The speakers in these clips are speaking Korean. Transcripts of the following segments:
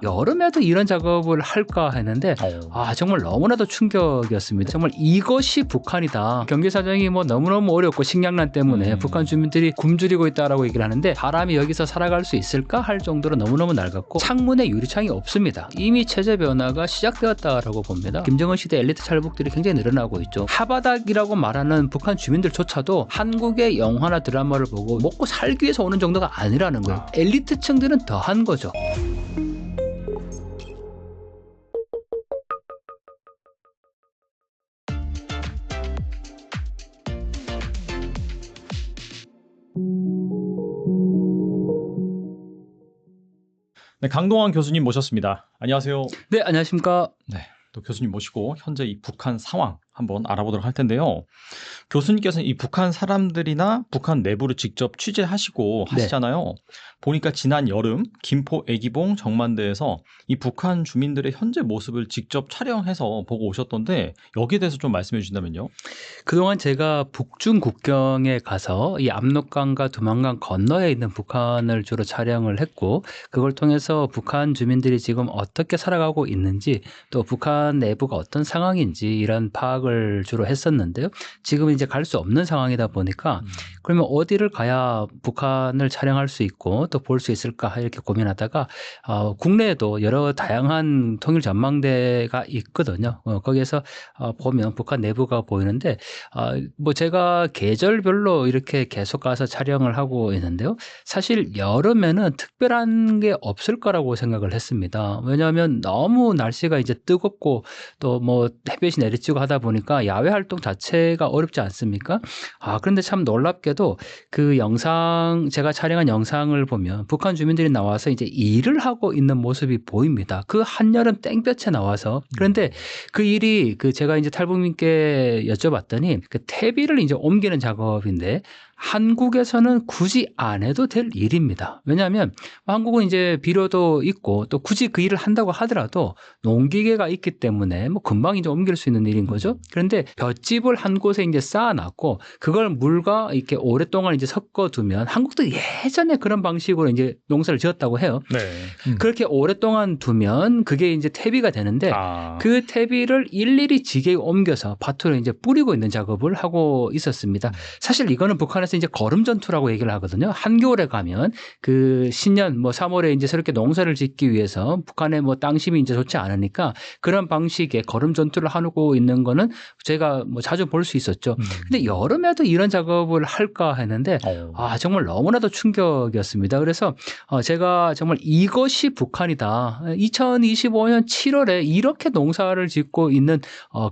여름에도 이런 작업을 할까 했는데 정말 너무나도 충격이었습니다. 정말 이것이 북한이다. 경제 사정이 뭐 너무너무 어렵고 식량난 때문에 북한 주민들이 굶주리고 있다라고 얘기를 하는데 사람이 여기서 살아갈 수 있을까 할 정도로 너무너무 낡았고 창문에 유리창이 없습니다. 이미 체제 변화가 시작되었다라고 봅니다. 김정은 시대 엘리트 탈북들이 굉장히 늘어나고 있죠. 하바닥이라고 말하는 북한 주민들조차도 한국의 영화나 드라마를 보고 먹고 살기 위해서 오는 정도가 아니라는 거예요. 엘리트층들은 더한 거죠. 네, 강동원 교수님 모셨습니다. 안녕하세요. 네, 안녕하십니까. 네, 또 교수님 모시고 현재 이 북한 상황 한번 알아보도록 할 텐데요. 교수님께서는 이 북한 사람들이나 북한 내부를 직접 취재하시고 하시잖아요. 보니까 지난 여름 김포 애기봉 정만대에서 이 북한 주민들의 현재 모습을 직접 촬영해서 보고 오셨던데 여기에 대해서 좀 말씀해 주신다면요. 그동안 제가 북중 국경에 가서 이 압록강과 두만강 건너에 있는 북한을 주로 촬영을 했고 그걸 통해서 북한 주민들이 지금 어떻게 살아가고 있는지 또 북한 내부가 어떤 상황인지 이런 파악을 주로 했었는데요. 지금은 이제 갈 수 없는 상황이다 보니까 그러면 어디를 가야 북한을 촬영할 수 있고 또 볼 수 있을까 이렇게 고민하다가 국내에도 여러 다양한 통일 전망대가 있거든요. 거기에서 보면 북한 내부가 보이는데 뭐 제가 계절별로 이렇게 계속 가서 촬영을 하고 있는데요. 사실 여름에는 특별한 게 없을 거라고 생각을 했습니다. 왜냐하면 너무 날씨가 이제 뜨겁고 또 뭐 햇볕이 내리쬐고 하다 보니까 야외 활동 자체가 어렵지 않습니까? 그런데 참 놀랍게도 그 영상 제가 촬영한 영상을 보면 북한 주민들이 나와서 이제 일을 하고 있는 모습이 보입니다. 그 한여름 땡볕에 나와서 그런데 그 일이 제가 이제 탈북민께 여쭤봤더니 그 퇴비를 이제 옮기는 작업인데 한국에서는 굳이 안 해도 될 일입니다. 왜냐하면 한국은 이제 비료도 있고 또 굳이 그 일을 한다고 하더라도 농기계가 있기 때문에 뭐 금방 이제 옮길 수 있는 일인 거죠. 그런데 볏짚을 한 곳에 이제 쌓아놨고 그걸 물과 이렇게 오랫동안 이제 섞어두면 한국도 예전에 그런 방식으로 이제 농사를 지었다고 해요. 네. 그렇게 오랫동안 두면 그게 이제 퇴비가 되는데 그 퇴비를 일일이 지게에 옮겨서 밭으로 이제 뿌리고 있는 작업을 하고 있었습니다. 사실 이거는 북한에서 이제 거름 전투라고 얘기를 하거든요. 한겨울에 가면 그 신년 뭐 3월에 이제 새롭게 농사를 짓기 위해서 북한의 뭐 땅심이 이제 좋지 않으니까 그런 방식의 거름 전투를 하고 있는 거는 제가 뭐 자주 볼 수 있었죠. 근데 여름에도 이런 작업을 할까 했는데 정말 너무나도 충격이었습니다. 그래서 제가 정말 이것이 북한이다. 2025년 7월에 이렇게 농사를 짓고 있는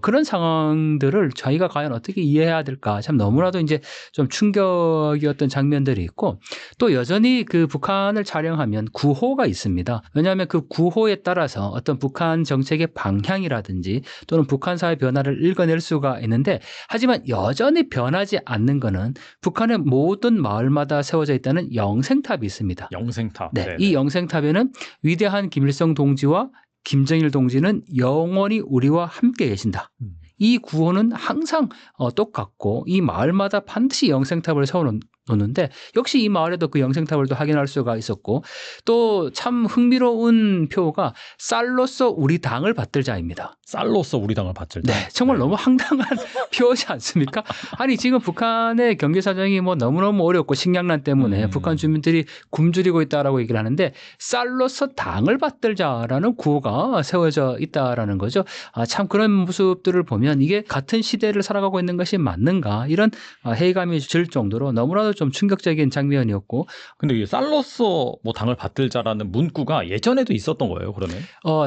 그런 상황들을 저희가 과연 어떻게 이해해야 될까? 참 너무나도 이제 좀 충격이었던 장면들이 있고 또 여전히 그 북한을 촬영하면 구호가 있습니다. 왜냐하면 그 구호에 따라서 어떤 북한 정책의 방향이라든지 또는 북한사의 변화를 읽어낼 수가 있는데 하지만 여전히 변하지 않는 거는 북한의 모든 마을마다 세워져 있다는 영생탑이 있습니다. 영생탑. 네, 이 영생탑에는 위대한 김일성 동지와 김정일 동지는 영원히 우리와 함께 계신다. 이 구호는 항상 똑같고 이 마을마다 반드시 영생탑을 세워놓는데 역시 이 마을에도 그 영생탑을 또 확인할 수가 있었고 또 참 흥미로운 표가 쌀로서 우리 당을 받들자입니다. 쌀로서 우리 당을 받들자. 네, 정말 너무 황당한 표지 않습니까? 아니 지금 북한의 경제 사정이 뭐 너무너무 어렵고 식량난 때문에 북한 주민들이 굶주리고 있다라고 얘기를 하는데 쌀로서 당을 받들자라는 구호가 세워져 있다라는 거죠. 참 그런 모습들을 보면 이게 같은 시대를 살아가고 있는 것이 맞는가 이런 회의감이 들 정도로 너무나도 좀 충격적인 장면이었고. 근데 이 쌀로서 뭐 당을 받들자라는 문구가 예전에도 있었던 거예요, 그러면?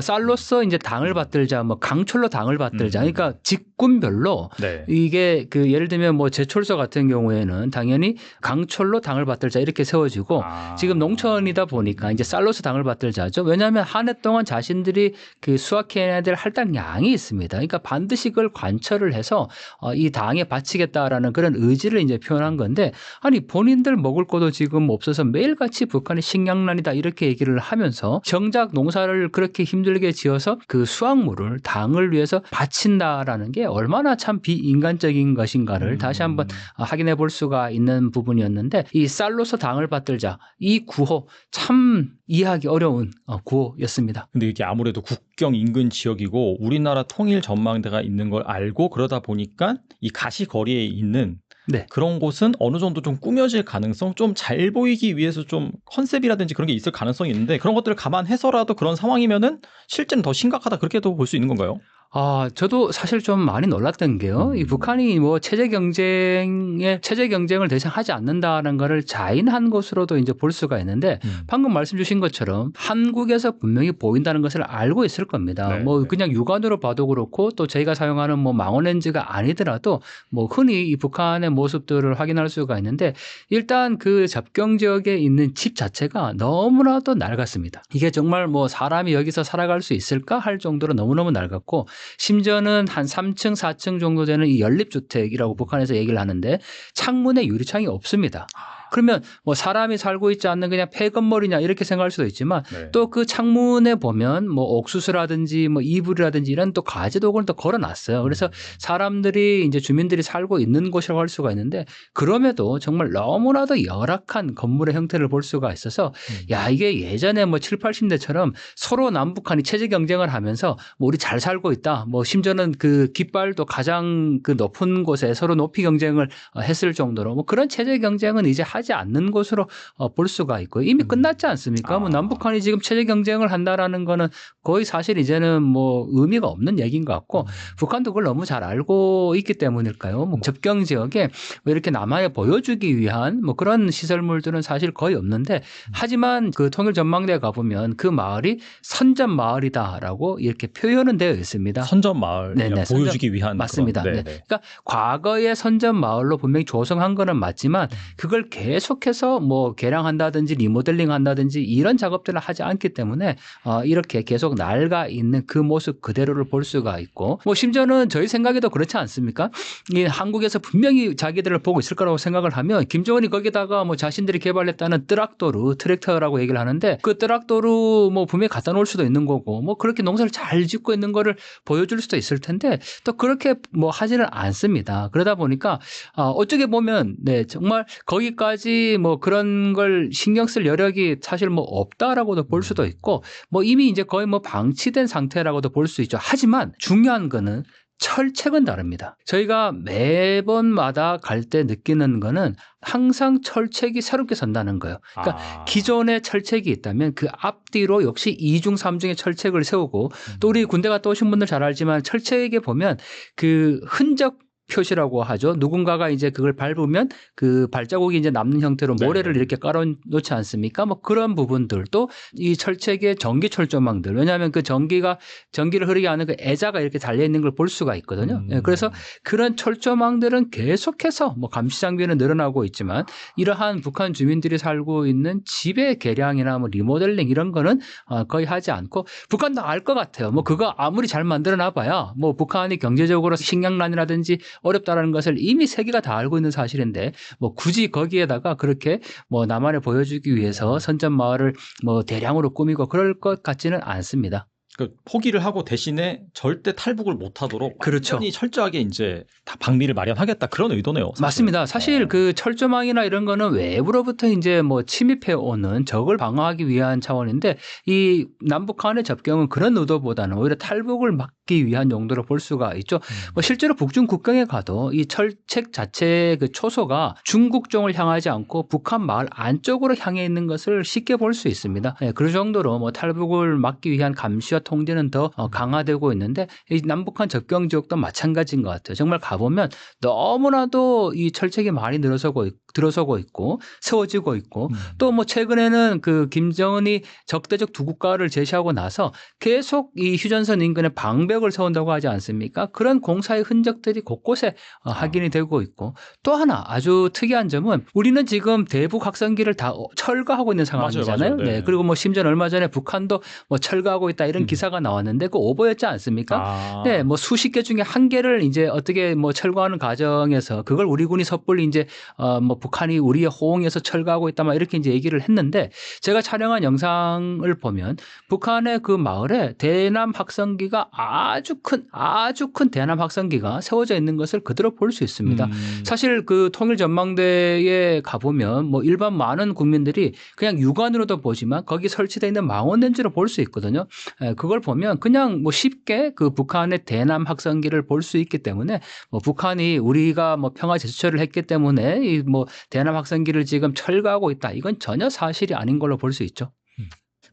쌀로서 이제 당을 받들자, 뭐 강철로 당을 받들자. 그러니까 직군별로 이게 그 예를 들면 뭐 제철소 같은 경우에는 당연히 강철로 당을 받들자 이렇게 세워지고 지금 농촌이다 보니까 이제 쌀로서 당을 받들자죠. 왜냐하면 한 해 동안 자신들이 그 수확해야 될 할당량이 있습니다. 그러니까 반드시 그걸 관철을 해서 이 당에 바치겠다라는 그런 의지를 이제 표현한 건데 아니 북한이 본인들 먹을 것도 지금 없어서 매일같이 북한이 식량난이다 이렇게 얘기를 하면서 정작 농사를 그렇게 힘들게 지어서 그 수확물을 당을 위해서 바친다라는 게 얼마나 참 비인간적인 것인가를 다시 한번 확인해 볼 수가 있는 부분이었는데 이 쌀로서 당을 받들자 이 구호 참 이해하기 어려운 구호였습니다. 근데 이게 아무래도 국경 인근 지역이고 우리나라 통일 전망대가 있는 걸 알고 그러다 보니까 이 가시거리에 있는 네. 그런 곳은 어느 정도 좀 꾸며질 가능성, 좀 잘 보이기 위해서 좀 컨셉이라든지 그런 게 있을 가능성이 있는데 그런 것들을 감안해서라도 그런 상황이면은 실제는 더 심각하다 그렇게도 볼 수 있는 건가요? 저도 사실 좀 많이 놀랐던 게요. 이 북한이 뭐 체제 경쟁을 더 이상 하지 않는다는 거를 자인한 것으로도 이제 볼 수가 있는데 방금 말씀 주신 것처럼 한국에서 분명히 보인다는 것을 알고 있을 겁니다. 네, 뭐 네. 그냥 육안으로 봐도 그렇고 또 저희가 사용하는 뭐 망원렌즈가 아니더라도 뭐 흔히 이 북한의 모습들을 확인할 수가 있는데 일단 그 접경 지역에 있는 집 자체가 너무나도 낡았습니다. 이게 정말 뭐 사람이 여기서 살아갈 수 있을까 할 정도로 너무너무 낡았고 심지어는 한 3층, 4층 정도 되는 이 연립주택이라고 북한에서 얘기를 하는데 창문에 유리창이 없습니다. 그러면 뭐 사람이 살고 있지 않는 그냥 폐건물이냐 이렇게 생각할 수도 있지만 네. 또 그 창문에 보면 뭐 옥수수라든지 뭐 이불이라든지 이런 또 가지도구를 또 걸어놨어요. 그래서 사람들이 이제 주민들이 살고 있는 곳이라고 할 수가 있는데 그럼에도 정말 너무나도 열악한 건물의 형태를 볼 수가 있어서 야 이게 예전에 뭐 7, 80대처럼 서로 남북한이 체제 경쟁을 하면서 뭐 우리 잘 살고 있다. 뭐 심지어는 그 깃발도 가장 그 높은 곳에 서로 높이 경쟁을 했을 정도로 뭐 그런 체제 경쟁은 이제 하지 않는 것으로 볼 수가 있고 이미 끝났지 않습니까? 뭐 남북한이 지금 체제 경쟁을 한다라는 거는 거의 사실 이제는 뭐 의미가 없는 얘기인 것 같고 북한도 그걸 너무 잘 알고 있기 때문일까요? 뭐 접경 지역에 뭐 이렇게 남한에 보여주기 위한 뭐 그런 시설물들은 사실 거의 없는데 하지만 그 통일 전망대에 가보면 그 마을이 선전 마을이다라고 이렇게 표현은 되어 있습니다. 선전 마을 네네, 보여주기 위한 맞습니다. 그런, 네. 네네. 그러니까 과거의 선전 마을로 분명히 조성한 거는 맞지만 그걸 계속해서 뭐 개량한다든지 리모델링한다든지 이런 작업들을 하지 않기 때문에 이렇게 계속 낡아 있는 그 모습 그대로를 볼 수가 있고 뭐 심지어는 저희 생각에도 그렇지 않습니까? 이 한국에서 분명히 자기들을 보고 있을 거라고 생각을 하면 김정은이 거기다가 뭐 자신들이 개발했다는 뜨락도루 트랙터라고 얘기를 하는데 그 뜨락도루 뭐 분명히 갖다 놓을 수도 있는 거고 뭐 그렇게 농사를 잘 짓고 있는 거를 보여줄 수도 있을 텐데 또 그렇게 뭐 하지는 않습니다. 그러다 보니까 어떻게 보면 네 정말 거기까지 뭐 그런 걸 신경 쓸 여력이 사실 뭐 없다라고도 볼 수도 있고 뭐 이미 이제 거의 뭐 방치된 상태라고도 볼 수 있죠. 하지만 중요한 거는 철책은 다릅니다. 저희가 매번마다 갈 때 느끼는 거는 항상 철책이 새롭게 선다는 거예요. 그러니까 기존의 철책이 있다면 그 앞뒤로 역시 2중, 3중의 철책을 세우고 또 우리 군대 갔다 오신 분들 잘 알지만 철책에 보면 그 흔적 표시라고 하죠. 누군가가 이제 그걸 밟으면 그 발자국이 이제 남는 형태로 모래를 이렇게 깔아놓지 않습니까? 뭐 그런 부분들도 이 철책의 전기 철조망들 왜냐하면 그 전기를 흐르게 하는 그 애자가 이렇게 달려 있는 걸 볼 수가 있거든요. 그래서 그런 철조망들은 계속해서 뭐 감시 장비는 늘어나고 있지만 이러한 북한 주민들이 살고 있는 집의 개량이나 뭐 리모델링 이런 거는 거의 하지 않고 북한도 알 것 같아요. 뭐 그거 아무리 잘 만들어 놔봐야 뭐 북한이 경제적으로 식량난이라든지 어렵다라는 것을 이미 세계가 다 알고 있는 사실인데 뭐 굳이 거기에다가 그렇게 뭐 남한에 보여주기 위해서 선전 마을을 뭐 대량으로 꾸미고 그럴 것 같지는 않습니다. 그 포기를 하고 대신에 절대 탈북을 못하도록 그렇죠. 완전히 철저하게 이제 다 방미를 마련하겠다 그런 의도네요. 사실은. 맞습니다. 사실 그 철조망이나 이런 거는 외부로부터 이제 뭐 침입해 오는 적을 방어하기 위한 차원인데 이 남북 간의 접경은 그런 의도보다는 오히려 탈북을 막기 위한 용도로 볼 수가 있죠. 뭐 실제로 북중 국경에 가도 이 철책 자체의 그 초소가 중국 쪽을 향하지 않고 북한 마을 안쪽으로 향해 있는 것을 쉽게 볼 수 있습니다. 네, 그 정도로 뭐 탈북을 막기 위한 감시와 통제는 더 강화되고 있는데 이 남북한 접경 지역도 마찬가지인 것 같아요. 정말 가보면 너무나도 이 철책이 많이 들어서고 있고 세워지고 있고 또 뭐 최근에는 그 김정은이 적대적 두 국가를 제시하고 나서 계속 이 휴전선 인근에 방벽을 세운다고 하지 않습니까? 그런 공사의 흔적들이 곳곳에 확인이 되고 있고 또 하나 아주 특이한 점은 우리는 지금 대북 확성기를 다 철거하고 있는 상황이잖아요. 맞아요. 네. 네. 그리고 뭐 심지어 얼마 전에 북한도 뭐 철거하고 있다 이런 기사가 나왔는데 그 오보였지 않습니까? 아. 네, 뭐 수십 개 중에 한 개를 이제 어떻게 뭐 철거하는 과정에서 그걸 우리 군이 섣불리 이제 뭐 북한이 우리의 호응해서 철거하고 있다 막 이렇게 이제 얘기를 했는데 제가 촬영한 영상을 보면 북한의 그 마을에 대남 확성기가 아주 큰 대남 확성기가 세워져 있는 것을 그대로 볼 수 있습니다. 사실 그 통일 전망대에 가보면 뭐 일반 많은 국민들이 그냥 육안으로도 보지만 거기 설치되어 있는 망원렌즈로 볼 수 있거든요. 그걸 보면 그냥 뭐 쉽게 그 북한의 대남 확성기를 볼 수 있기 때문에 뭐 북한이 우리가 뭐 평화 제스처를 했기 때문에 이 뭐 대남 확성기를 지금 철거하고 있다. 이건 전혀 사실이 아닌 걸로 볼 수 있죠.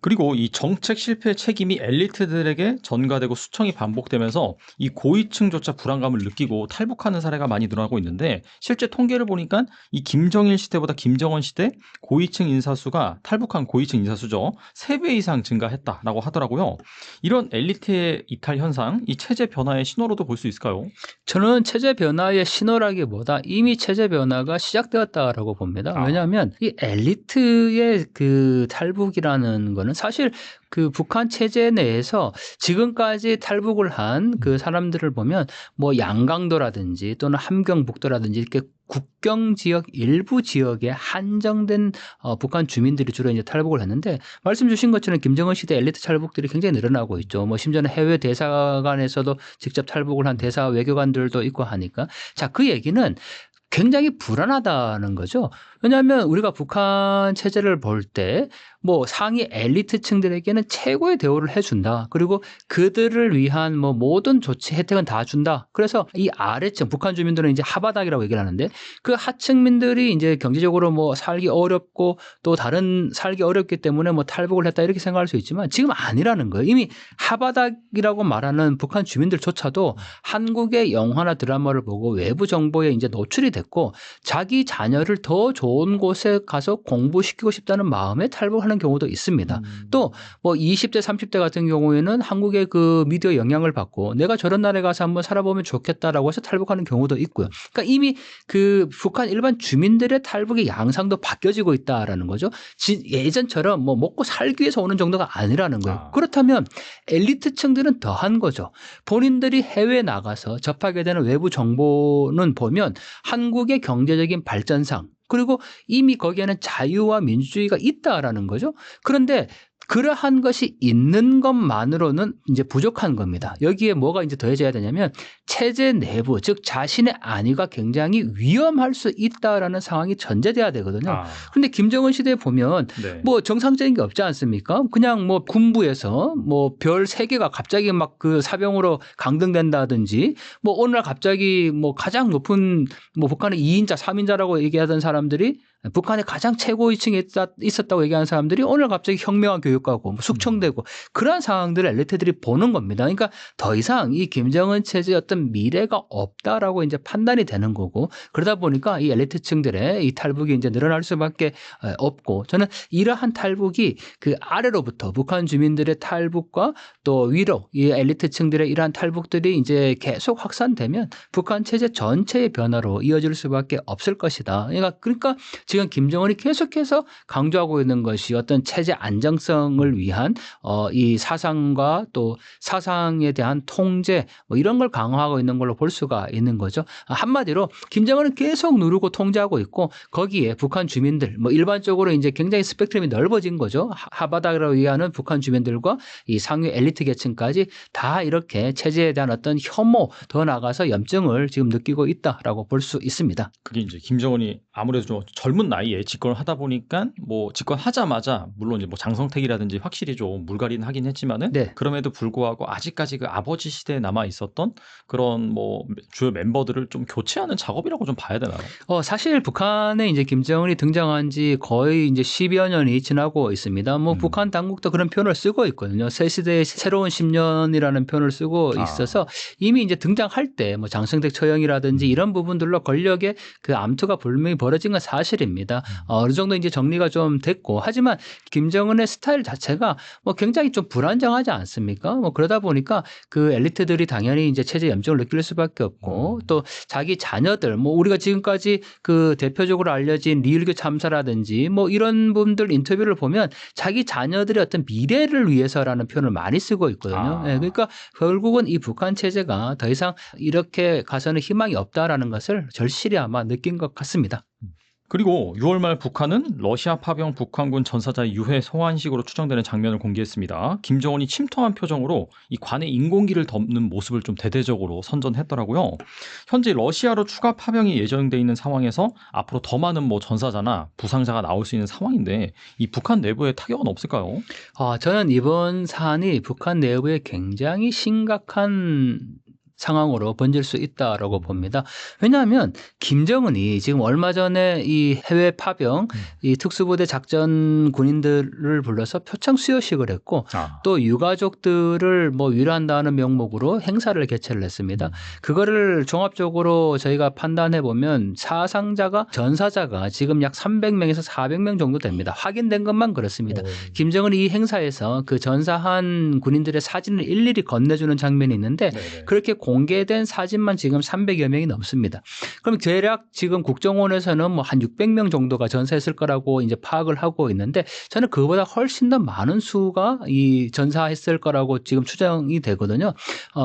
그리고 이 정책 실패 책임이 엘리트들에게 전가되고 수청이 반복되면서 이 고위층조차 불안감을 느끼고 탈북하는 사례가 많이 늘어나고 있는데 실제 통계를 보니까 이 김정일 시대보다 김정은 시대 고위층 인사수가 탈북한 고위층 인사수죠. 3배 이상 증가했다라고 하더라고요. 이런 엘리트의 이탈 현상, 이 체제 변화의 신호로도 볼 수 있을까요? 저는 체제 변화의 신호라기보다 이미 체제 변화가 시작되었다라고 봅니다. 왜냐하면 이 엘리트의 그 탈북이라는 거는 사실 그 북한 체제 내에서 지금까지 탈북을 한 그 사람들을 보면 뭐 양강도라든지 또는 함경북도라든지 이렇게 국경 지역 일부 지역에 한정된 북한 주민들이 주로 이제 탈북을 했는데 말씀 주신 것처럼 김정은 시대 엘리트 탈북들이 굉장히 늘어나고 있죠. 뭐 심지어는 해외 대사관에서도 직접 탈북을 한 대사 외교관들도 있고 하니까 자, 그 얘기는 굉장히 불안하다는 거죠. 왜냐하면 우리가 북한 체제를 볼 때 뭐 상위 엘리트층들에게는 최고의 대우를 해준다. 그리고 그들을 위한 뭐 모든 조치 혜택은 다 준다. 그래서 이 아래층 북한 주민들은 이제 하바닥이라고 얘기를 하는데 그 하층민들이 이제 경제적으로 뭐 살기 어렵고 또 다른 살기 어렵기 때문에 뭐 탈북을 했다 이렇게 생각할 수 있지만 지금 아니라는 거예요. 이미 하바닥이라고 말하는 북한 주민들조차도 한국의 영화나 드라마를 보고 외부 정보에 이제 노출이 됐고 자기 자녀를 더 좋은 곳에 가서 공부시키고 싶다는 마음에 탈북하는 경우도 있습니다. 또 뭐 20대, 30대 같은 경우에는 한국의 그 미디어 영향을 받고 내가 저런 나라에 가서 한번 살아보면 좋겠다라고 해서 탈북하는 경우도 있고요. 그러니까 이미 그 북한 일반 주민들의 탈북의 양상도 바뀌어지고 있다라는 거죠. 예전처럼 뭐 먹고 살기 위해서 오는 정도가 아니라는 거예요. 그렇다면 엘리트층들은 더한 거죠. 본인들이 해외에 나가서 접하게 되는 외부 정보는 보면 한국의 경제적인 발전상 그리고 이미 거기에는 자유와 민주주의가 있다라는 거죠. 그런데 그러한 것이 있는 것만으로는 이제 부족한 겁니다. 여기에 뭐가 이제 더해져야 되냐면 체제 내부, 즉 자신의 안위가 굉장히 위험할 수 있다라는 상황이 전제돼야 되거든요. 그런데 김정은 시대에 보면 뭐 정상적인 게 없지 않습니까? 그냥 뭐 군부에서 뭐 별 3개가 갑자기 막 그 사병으로 강등된다든지 뭐 어느 날 갑자기 뭐 가장 높은 뭐 북한의 2인자, 3인자라고 얘기하던 사람들이 북한의 가장 최고위층에 있었다고 얘기하는 사람들이 오늘 갑자기 혁명한 교육하고 숙청되고 그러한 상황들을 엘리트들이 보는 겁니다. 그러니까 더 이상 이 김정은 체제의 어떤 미래가 없다라고 이제 판단이 되는 거고 그러다 보니까 이 엘리트층들의 이 탈북이 이제 늘어날 수밖에 없고 저는 이러한 탈북이 그 아래로부터 북한 주민들의 탈북과 또 위로 이 엘리트층들의 이러한 탈북들이 이제 계속 확산되면 북한 체제 전체의 변화로 이어질 수밖에 없을 것이다. 그러니까 지금 김정은이 계속해서 강조하고 있는 것이 어떤 체제 안정성을 위한 이 사상과 또 사상에 대한 통제 뭐 이런 걸 강화하고 있는 걸로 볼 수가 있는 거죠. 한마디로 김정은은 계속 누르고 통제하고 있고 거기에 북한 주민들 뭐 일반적으로 이제 굉장히 스펙트럼이 넓어진 거죠. 하바닥이라고 얘기하는 북한 주민들과 이 상위 엘리트 계층까지 다 이렇게 체제에 대한 어떤 혐오 더 나아가서 염증을 지금 느끼고 있다라고 볼 수 있습니다. 그게 이제 김정은이 아무래도 좀 젊은 나이에 집권을 하다 보니까 뭐 집권하자마자 물론 이제 뭐 장성택이라든지 확실히 좀 물갈이는 하긴 했지만은 그럼에도 불구하고 아직까지 그 아버지 시대에 남아 있었던 그런 뭐 주요 멤버들을 좀 교체하는 작업이라고 좀 봐야 되나요? 사실 북한에 이제 김정은이 등장한 지 거의 이제 10여 년이 지나고 있습니다. 뭐 북한 당국도 그런 표현을 쓰고 있거든요. 새 시대의 새로운 10년이라는 표현을 쓰고 있어서 이미 이제 등장할 때 뭐 장성택 처형이라든지 이런 부분들로 권력의 그 암투가 분명히 벌어진 건 사실입니다. 상태입니다. 어느 정도 이제 정리가 좀 됐고 하지만 김정은의 스타일 자체가 뭐 굉장히 좀 불안정하지 않습니까? 뭐 그러다 보니까 그 엘리트들이 당연히 이제 체제 염증을 느낄 수밖에 없고 또 자기 자녀들 뭐 우리가 지금까지 그 대표적으로 알려진 리일교 참사라든지 뭐 이런 분들 인터뷰를 보면 자기 자녀들의 어떤 미래를 위해서라는 표현을 많이 쓰고 있거든요. 예, 그러니까 결국은 이 북한 체제가 더 이상 이렇게 가서는 희망이 없다라는 것을 절실히 아마 느낀 것 같습니다. 그리고 6월 말 북한은 러시아 파병 북한군 전사자의 유해 소환식으로 추정되는 장면을 공개했습니다. 김정은이 침통한 표정으로 이 관에 인공기를 덮는 모습을 좀 대대적으로 선전했더라고요. 현재 러시아로 추가 파병이 예정돼 있는 상황에서 앞으로 더 많은 뭐 전사자나 부상자가 나올 수 있는 상황인데 이 북한 내부에 타격은 없을까요? 저는 이번 사안이 북한 내부에 굉장히 심각한 상황으로 번질 수 있다라고 봅니다. 왜냐하면 김정은이 지금 얼마 전에 이 해외 파병, 이 특수부대 작전 군인들을 불러서 표창 수여식을 했고 또 유가족들을 뭐 위로한다는 명목으로 행사를 개최를 했습니다. 그거를 종합적으로 저희가 판단해 보면 사상자가 전사자가 지금 약 300명에서 400명 정도 됩니다. 확인된 것만 그렇습니다. 김정은이 이 행사에서 그 전사한 군인들의 사진을 일일이 건네주는 장면이 있는데 그렇게 공개된 사진만 지금 300여 명이 넘습니다. 그럼 대략 지금 국정원에서는 뭐 한 600명 정도가 전사했을 거라고 이제 파악을 하고 있는데 저는 그보다 훨씬 더 많은 수가 이 전사했을 거라고 지금 추정이 되거든요.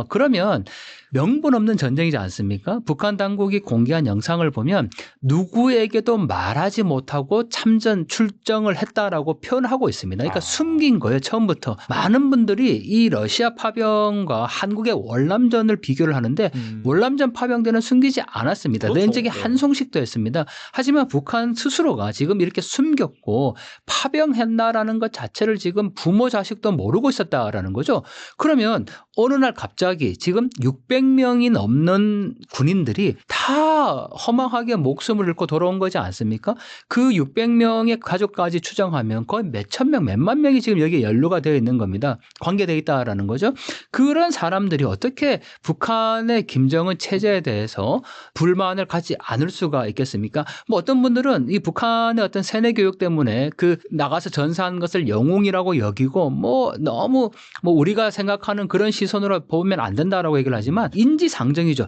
그러면 명분 없는 전쟁이지 않습니까? 북한 당국이 공개한 영상을 보면 누구에게도 말하지 못하고 참전 출정을 했다라고 표현하고 있습니다. 그러니까 숨긴 거예요. 처음부터. 많은 분들이 이 러시아 파병과 한국의 월남전을 비교를 하는데 월남전 파병 때는 숨기지 않았습니다. 그렇죠. 내적이 한송식도 했습니다. 하지만 북한 스스로가 지금 이렇게 숨겼고 파병했나라는 것 자체를 지금 부모 자식도 모르고 있었다라는 거죠. 그러면 어느 날 갑자기 지금 600명이 넘는 군인들이 다 허망하게 목숨을 잃고 돌아온 거지 않습니까? 그 600명의 가족까지 추정하면 거의 몇천 명, 몇만 명이 지금 여기에 연루가 되어 있는 겁니다. 관계되어 있다라는 거죠. 그런 사람들이 어떻게 북한의 김정은 체제에 대해서 불만을 갖지 않을 수가 있겠습니까? 뭐 어떤 분들은 이 북한의 어떤 세뇌 교육 때문에 그 나가서 전사한 것을 영웅이라고 여기고 뭐 너무 뭐 우리가 생각하는 그런 시선으로 보면 안 된다라고 얘기를 하지만 인지상정이죠.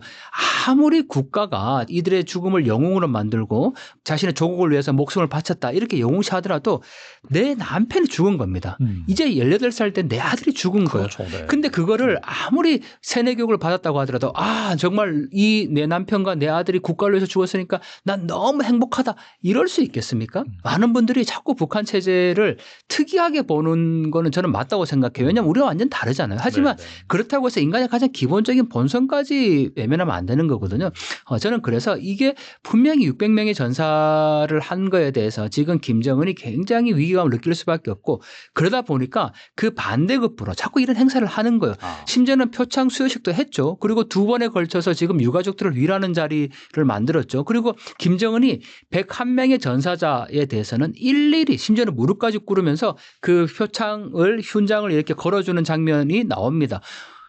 아무리 국가가 이들의 죽음을 영웅으로 만들고 자신의 조국을 위해서 목숨을 바쳤다 이렇게 영웅시하더라도 내 남편이 죽은 겁니다. 이제 18살 때 내 아들이 죽은 거예요. 그렇죠. 네. 근데 그거를 아무리 세뇌 교육을 받았다고 하더라도 정말 이 내 남편과 내 아들이 국가를 위해서 죽었으니까 난 너무 행복하다 이럴 수 있겠습니까? 많은 분들이 자꾸 북한 체제를 특이하게 보는 거는 저는 맞다고 생각해요. 왜냐하면 우리가 완전 다르잖아요. 하지만 그렇다고 해서 인간의 가장 기본적인 본성까지 외면하면 안 되는 거거든요. 저는 그래서 이게 분명히 600명의 전사를 한 거에 대해서 지금 김정은이 굉장히 위기감을 느낄 수밖에 없고 그러다 보니까 그 반대급부로 자꾸 이런 행사를 하는 거예요. 심지어는 표창 수여식도 했죠. 그리고 2번에 걸쳐서 지금 유가족들을 위로하는 자리를 만들었죠. 그리고 김정은이 101명의 전사자에 대해서는 일일이 심지어는 무릎까지 꿇으면서 그 표창을 훈장을 이렇게 걸어주는 장면이 나옵니다.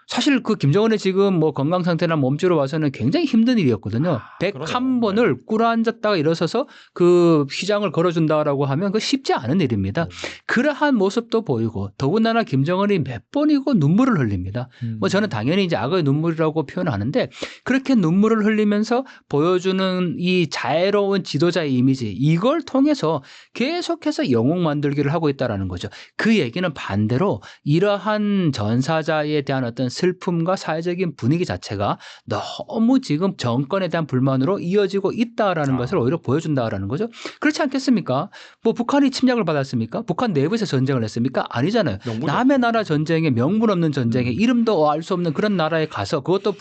사실 그 김정은의 지금 뭐 건강 상태나 몸주로 봐서는 굉장히 힘든 일이었거든요. 101번을 꿇어앉았다가 일어서서 그 휘장을 걸어준다라고 하면 그 쉽지 않은 일입니다. 그러한 모습도 보이고 더군다나 김정은이 몇 번이고 눈물을 흘립니다. 뭐 저는 당연히 이제 악의 눈물이라고 표현하는데 그렇게 눈물을 흘리면서 보여주는 이 자애로운 지도자의 이미지 이걸 통해서 계속해서 영웅 만들기를 하고 있다는 거죠. 그 얘기는 반대로 이러한 전사자에 대한 어떤 슬픔과 사회적인 분위기 자체가 너무 지금 정권에 대한 불만으로 이어지고 있다라는 것을 오히려 보여준다라는 거죠. 그렇지 않겠습니까? 뭐 북한이 침략을 받았습니까? 북한 내부에서 전쟁을 했습니까? 아니잖아요. 남의 나라 전쟁에 명분 없는 전쟁에 이름도 알 수 없는 그런 나라에 가서 그것도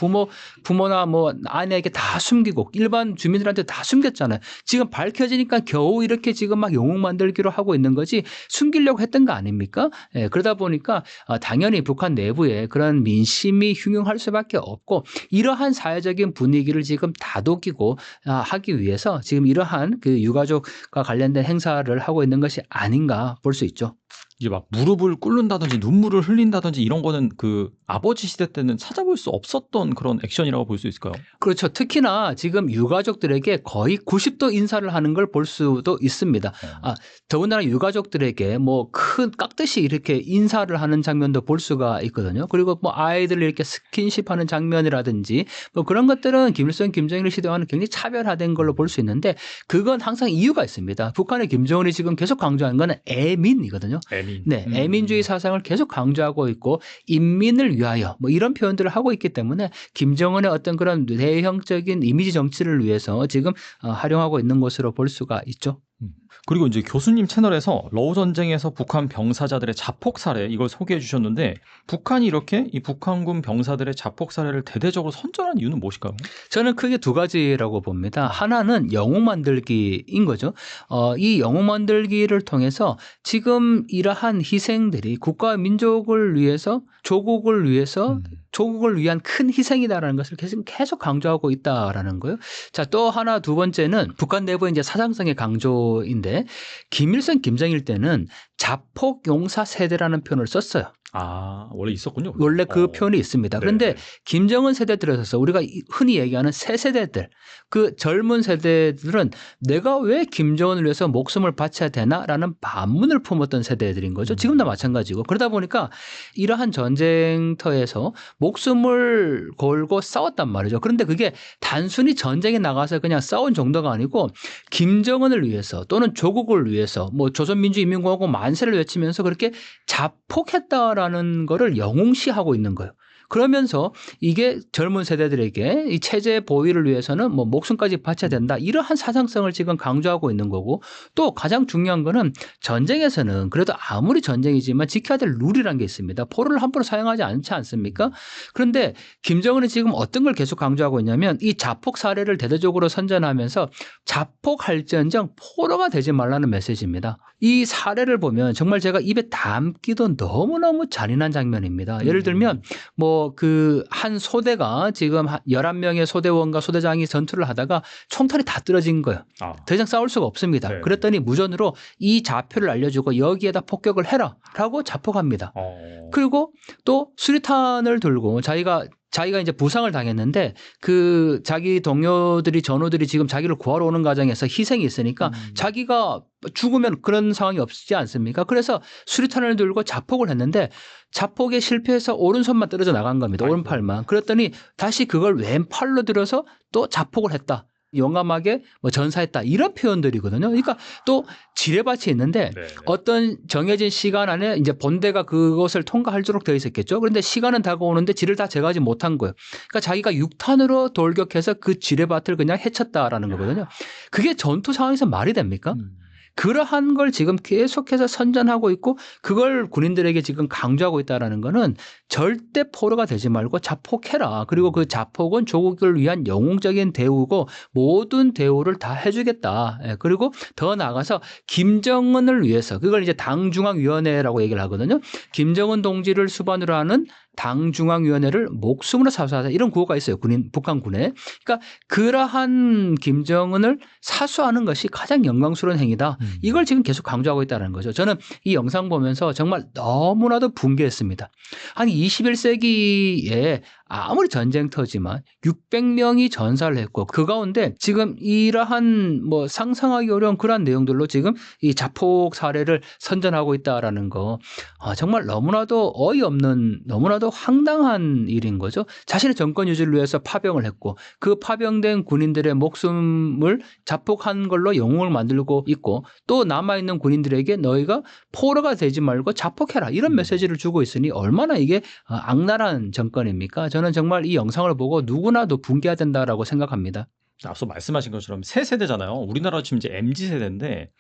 부모나 뭐 아내에게 다 숨기고 일반 주민들한테 다 숨겼잖아요. 지금 밝혀지니까 겨우 이렇게 지금 막 영웅 만들기로 하고 있는 거지 숨기려고 했던 거 아닙니까? 그러다 보니까 당연히 북한 내부에 그런 민심이 흉흉할 수밖에 없고 이러한 사회적인 분위기를 지금 다독이고 하기 위해서 지금 이러한 그 유가족과 관련된 행사를 하고 있는 것이 아닌가 볼 수 있죠. 이제 막 무릎을 꿇는다든지 눈물을 흘린다든지 이런 거는 그 아버지 시대 때는 찾아볼 수 없었던 그런 액션이라고 볼 수 있을까요? 그렇죠. 특히나 지금 유가족들에게 거의 90도 인사를 하는 걸 볼 수도 있습니다. 더군다나 유가족들에게 뭐 큰 깍듯이 이렇게 인사를 하는 장면도 볼 수가 있거든요. 그리고 뭐 아이들 이렇게 스킨십하는 장면이라든지 뭐 그런 것들은 김일성, 김정일 시대와는 굉장히 차별화된 걸로 볼 수 있는데 그건 항상 이유가 있습니다. 북한의 김정은이 지금 계속 강조하는 건 애민이거든요. 애민. 네, 애민주의 사상을 계속 강조하고 있고 인민을 위하여 뭐 이런 표현들을 하고 있기 때문에 김정은의 어떤 그런 대형적인 이미지 정치를 위해서 지금 활용하고 있는 것으로 볼 수가 있죠. 그리고 이제 교수님 채널에서 러우 전쟁에서 북한 병사자들의 자폭 사례 이걸 소개해 주셨는데 북한이 이렇게 이 북한군 병사들의 자폭 사례를 대대적으로 선전한 이유는 무엇일까요? 저는 크게 두 가지라고 봅니다. 하나는 영웅 만들기인 거죠. 이 영웅 만들기를 통해서 지금 이러한 희생들이 국가와 민족을 위해서 조국을 위해서 조국을 위한 큰 희생이다라는 것을 계속 강조하고 있다라는 거예요. 자, 또 하나 두 번째는 북한 내부의 이제 사상성의 강조인데 김일성, 김정일 때는 자폭 용사 세대라는 표현을 썼어요. 아, 원래 있었군요. 원래 그 표현이 있습니다. 그런데 김정은 세대 들어서서 우리가 흔히 얘기하는 새 세대들, 그 젊은 세대들은 내가 왜 김정은을 위해서 목숨을 바쳐야 되나라는 반문을 품었던 세대들인 거죠. 지금도 마찬가지고. 그러다 보니까 이러한 전쟁터에서 목숨을 걸고 싸웠단 말이죠. 그런데 그게 단순히 전쟁에 나가서 그냥 싸운 정도가 아니고 김정은을 위해서 또는 조국을 위해서 뭐 조선민주인민공화국 만세를 외치면서 그렇게 자폭했다라는 거를 영웅시하고 있는 거예요. 그러면서 이게 젊은 세대들에게 이 체제 보위를 위해서는 뭐 목숨까지 바쳐야 된다. 이러한 사상성을 지금 강조하고 있는 거고 또 가장 중요한 거는 전쟁에서는 그래도 아무리 전쟁이지만 지켜야 될 룰이라는 게 있습니다. 포를 함부로 사용하지 않지 않습니까? 그런데 김정은은 지금 어떤 걸 계속 강조하고 있냐면 이 자폭 사례를 대대적으로 선전하면서 자폭할지언정 포로가 되지 말라는 메시지입니다. 이 사례를 보면 정말 제가 입에 담기도 너무너무 잔인한 장면입니다. 예를 들면 뭐 그 한 소대가 지금 11명의 소대원과 소대장이 전투를 하다가 총탄이 다 떨어진 거예요. 더 이상 싸울 수가 없습니다. 네. 그랬더니 무전으로 이 좌표를 알려주고 여기에다 폭격을 해라 라고 자폭합니다. 그리고 또 수리탄을 들고 자기가 이제 부상을 당했는데 그 자기 동료들이 전우들이 지금 자기를 구하러 오는 과정에서 희생이 있으니까 자기가 죽으면 그런 상황이 없지 않습니까? 그래서 수리탄을 들고 자폭을 했는데 자폭에 실패해서 오른손만 떨어져 나간 겁니다. 오른팔만. 그랬더니 다시 그걸 왼팔로 들어서 또 자폭을 했다. 용감하게 뭐 전사했다 이런 표현들이거든요. 그러니까 또 지뢰밭이 있는데 어떤 정해진 시간 안에 이제 본대가 그것을 통과할수록 되어 있었겠죠. 그런데 시간은 다가오는데 지를 다 제거하지 못한 거예요. 그러니까 자기가 6탄으로 돌격해서 그 지뢰밭을 그냥 해쳤다라는 거거든요. 그게 전투 상황에서 말이 됩니까? 그러한 걸 지금 계속해서 선전하고 있고 그걸 군인들에게 지금 강조하고 있다는 거는 절대 포로가 되지 말고 자폭해라. 그리고 그 자폭은 조국을 위한 영웅적인 대우고 모든 대우를 다 해주겠다. 그리고 더 나아가서 김정은을 위해서 그걸 이제 당중앙위원회라고 얘기를 하거든요. 김정은 동지를 수반으로 하는 당중앙위원회를 목숨으로 사수하자 이런 구호가 있어요. 북한군에. 그러니까 그러한 김정은을 사수하는 것이 가장 영광스러운 행위다. 이걸 지금 계속 강조하고 있다는 거죠. 저는 이 영상 보면서 정말 너무나도 붕괴했습니다. 한 21세기에 아무리 전쟁터지만 600명이 전사를 했고 그 가운데 지금 이러한 뭐 상상하기 어려운 그러한 내용들로 지금 이 자폭 사례를 선전하고 있다라는 거 정말 너무나도 어이없는 너무나도 황당한 일인 거죠. 자신의 정권 유지를 위해서 파병을 했고 그 파병된 군인들의 목숨을 자폭한 걸로 영웅을 만들고 있고 또 남아있는 군인들에게 너희가 포로가 되지 말고 자폭해라 이런 메시지를 주고 있으니 얼마나 이게 악랄한 정권입니까? 저는 정말 이 영상을 보고 누구나도 붕괴해야 된다라고 생각합니다. 앞서 말씀하신 것처럼 새 세대잖아요. 우리나라 지금 이제 MZ 세대인데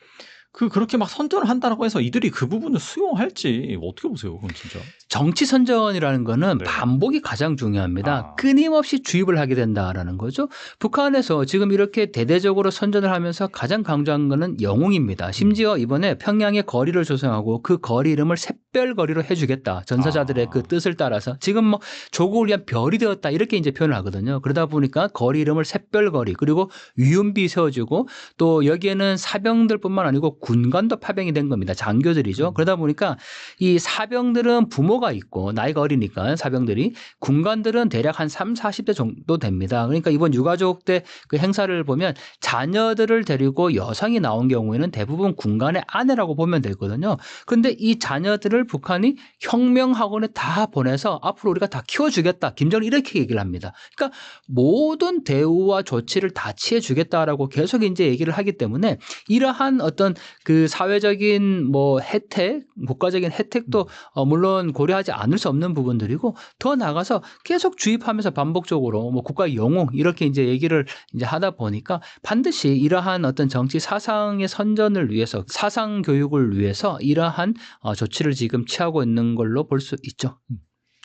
그렇게 막 선전을 한다라고 해서 이들이 그 부분을 수용할지 어떻게 보세요? 그건 진짜. 정치 선전이라는 거는 반복이 가장 중요합니다. 끊임없이 주입을 하게 된다라는 거죠. 북한에서 지금 이렇게 대대적으로 선전을 하면서 가장 강조한 거는 영웅입니다. 심지어 이번에 평양에 거리를 조성하고 그 거리 이름을 샛별거리로 해주겠다. 전사자들의 그 뜻을 따라서 지금 뭐 조국을 위한 별이 되었다 이렇게 이제 표현을 하거든요. 그러다 보니까 거리 이름을 샛별거리 그리고 위운비 세워주고 또 여기에는 사병들뿐만 아니고 군관도 파병이 된 겁니다. 장교들이죠. 그러다 보니까 이 사병들은 부모가 있고 나이가 어리니까 사병들이 군관들은 대략 한 3, 40대 정도 됩니다. 그러니까 이번 유가족 때 그 행사를 보면 자녀들을 데리고 여성이 나온 경우에는 대부분 군관의 아내라고 보면 되거든요. 그런데 이 자녀들을 북한이 혁명학원에 다 보내서 앞으로 우리가 다 키워주겠다. 김정은 이렇게 얘기를 합니다. 그러니까 모든 대우와 조치를 다 취해주겠다라고 계속 이제 얘기를 하기 때문에 이러한 어떤 그 사회적인 뭐 혜택, 국가적인 혜택도 물론 고려하지 않을 수 없는 부분들이고 더 나아가서 계속 주입하면서 반복적으로 뭐 국가의 영웅 이렇게 이제 얘기를 이제 하다 보니까 반드시 이러한 어떤 정치 사상의 선전을 위해서 사상 교육을 위해서 이러한 조치를 지금 취하고 있는 걸로 볼 수 있죠.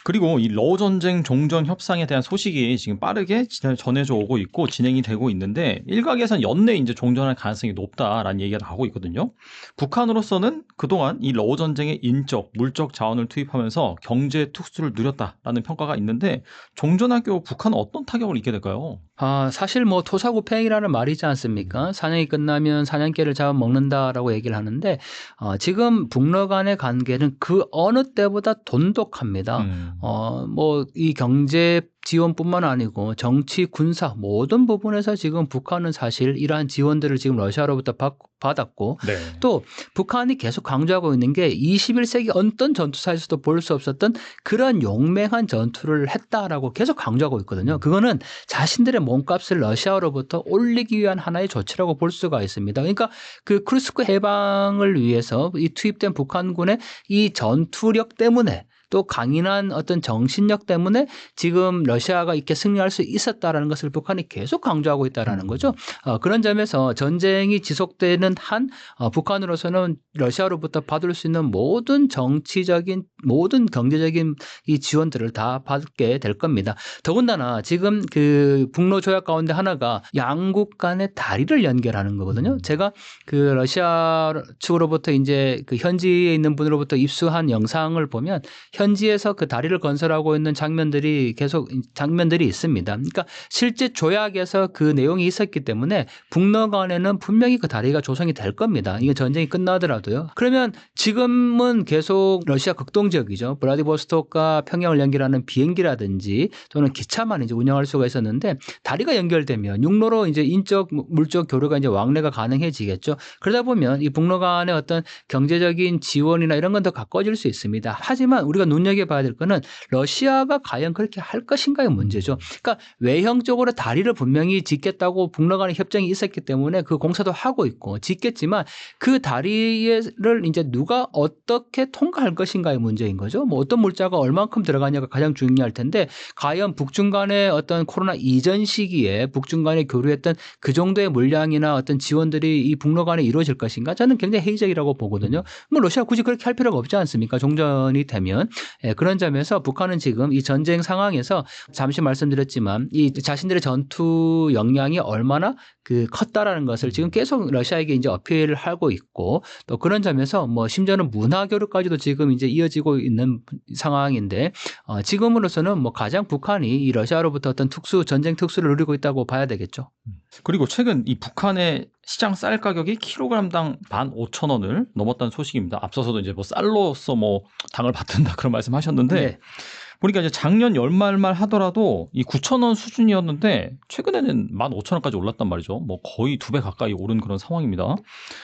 그리고 이 러우 전쟁 종전 협상에 대한 소식이 지금 빠르게 전해져 오고 있고 진행이 되고 있는데 일각에선 연내 이제 종전할 가능성이 높다라는 얘기가 나오고 있거든요. 북한으로서는 그동안 이 러우 전쟁에 인적, 물적 자원을 투입하면서 경제 특수를 누렸다라는 평가가 있는데 종전할 경우 북한은 어떤 타격을 입게 될까요? 사실 뭐 토사구팽이라는 말이지 않습니까? 사냥이 끝나면 사냥개를 잡아먹는다라고 얘기를 하는데 지금 북러 간의 관계는 그 어느 때보다 돈독합니다. 뭐 이 경제 지원뿐만 아니고 정치, 군사 모든 부분에서 지금 북한은 사실 이러한 지원들을 지금 러시아로부터 받았고 네. 또 북한이 계속 강조하고 있는 게 21세기 어떤 전투사에서도 볼 수 없었던 그런 용맹한 전투를 했다라고 계속 강조하고 있거든요. 그거는 자신들의 몸값을 러시아로부터 올리기 위한 하나의 조치라고 볼 수가 있습니다. 그러니까 그 크루스크 해방을 위해서 이 투입된 북한군의 이 전투력 때문에 또 강인한 어떤 정신력 때문에 지금 러시아가 이렇게 승리할 수 있었다라는 것을 북한이 계속 강조하고 있다라는 거죠. 그런 점에서 전쟁이 지속되는 한 북한으로서는 러시아로부터 받을 수 있는 모든 정치적인 모든 경제적인 이 지원들을 다 받게 될 겁니다. 더군다나 지금 그 북러 조약 가운데 하나가 양국 간의 다리를 연결하는 거거든요. 제가 그 러시아 측으로부터 이제 그 현지에 있는 분으로부터 입수한 영상을 보면 현지에서 그 다리를 건설하고 있는 장면들이 있습니다. 그러니까 실제 조약에서 그 내용이 있었기 때문에 북러 간에는 분명히 그 다리가 조성이 될 겁니다. 이게 전쟁이 끝나더라도요. 그러면 지금은 계속 러시아 극동 지역이죠. 브라디보스톡과 평양을 연결하는 비행기라든지 또는 기차만 이제 운영할 수가 있었는데 다리가 연결되면 육로로 이제 인적 물적 교류가 이제 왕래가 가능해지겠죠. 그러다 보면 이 북러 간의 어떤 경제적인 지원이나 이런 건 더 가까워질 수 있습니다. 하지만 우리가 눈여겨봐야 될 거는 러시아가 과연 그렇게 할 것인가의 문제죠. 그러니까 외형적으로 다리를 분명히 짓겠다고 북러 간의 협정이 있었기 때문에 그 공사도 하고 있고 짓겠지만 그 다리를 이제 누가 어떻게 통과할 것인가의 문제인 거죠. 뭐 어떤 물자가 얼만큼 들어가냐가 가장 중요할 텐데 과연 북중 간의 어떤 코로나 이전 시기에 북중 간에 교류했던 그 정도의 물량이나 어떤 지원들이 이 북러 간에 이루어질 것인가? 저는 굉장히 회의적이라고 보거든요. 뭐 러시아 굳이 그렇게 할 필요가 없지 않습니까? 종전이 되면. 그런 점에서 북한은 지금 이 전쟁 상황에서 잠시 말씀드렸지만 이 자신들의 전투 역량이 얼마나 그 컸다라는 것을 지금 계속 러시아에게 이제 어필을 하고 있고 또 그런 점에서 뭐 심지어는 문화 교류까지도 지금 이제 이어지고 있는 상황인데 지금으로서는 뭐 가장 북한이 이 러시아로부터 어떤 전쟁 특수를 누리고 있다고 봐야 되겠죠. 그리고 최근 이 북한의 시장 쌀 가격이 킬로그램당 15,000원을 넘었다는 소식입니다. 앞서서도 이제 뭐 쌀로서 뭐 당을 받든다 그런 말씀하셨는데 네. 보니까 이제 작년 연말만 하더라도 이 9,000원 수준이었는데 최근에는 15,000원까지 올랐단 말이죠. 뭐 거의 2배 가까이 오른 그런 상황입니다.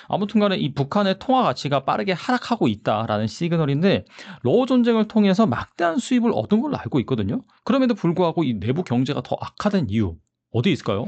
아무튼간에 이 북한의 통화 가치가 빠르게 하락하고 있다라는 시그널인데 러우 전쟁을 통해서 막대한 수입을 얻은 걸로 알고 있거든요. 그럼에도 불구하고 이 내부 경제가 더 악화된 이유 어디 있을까요?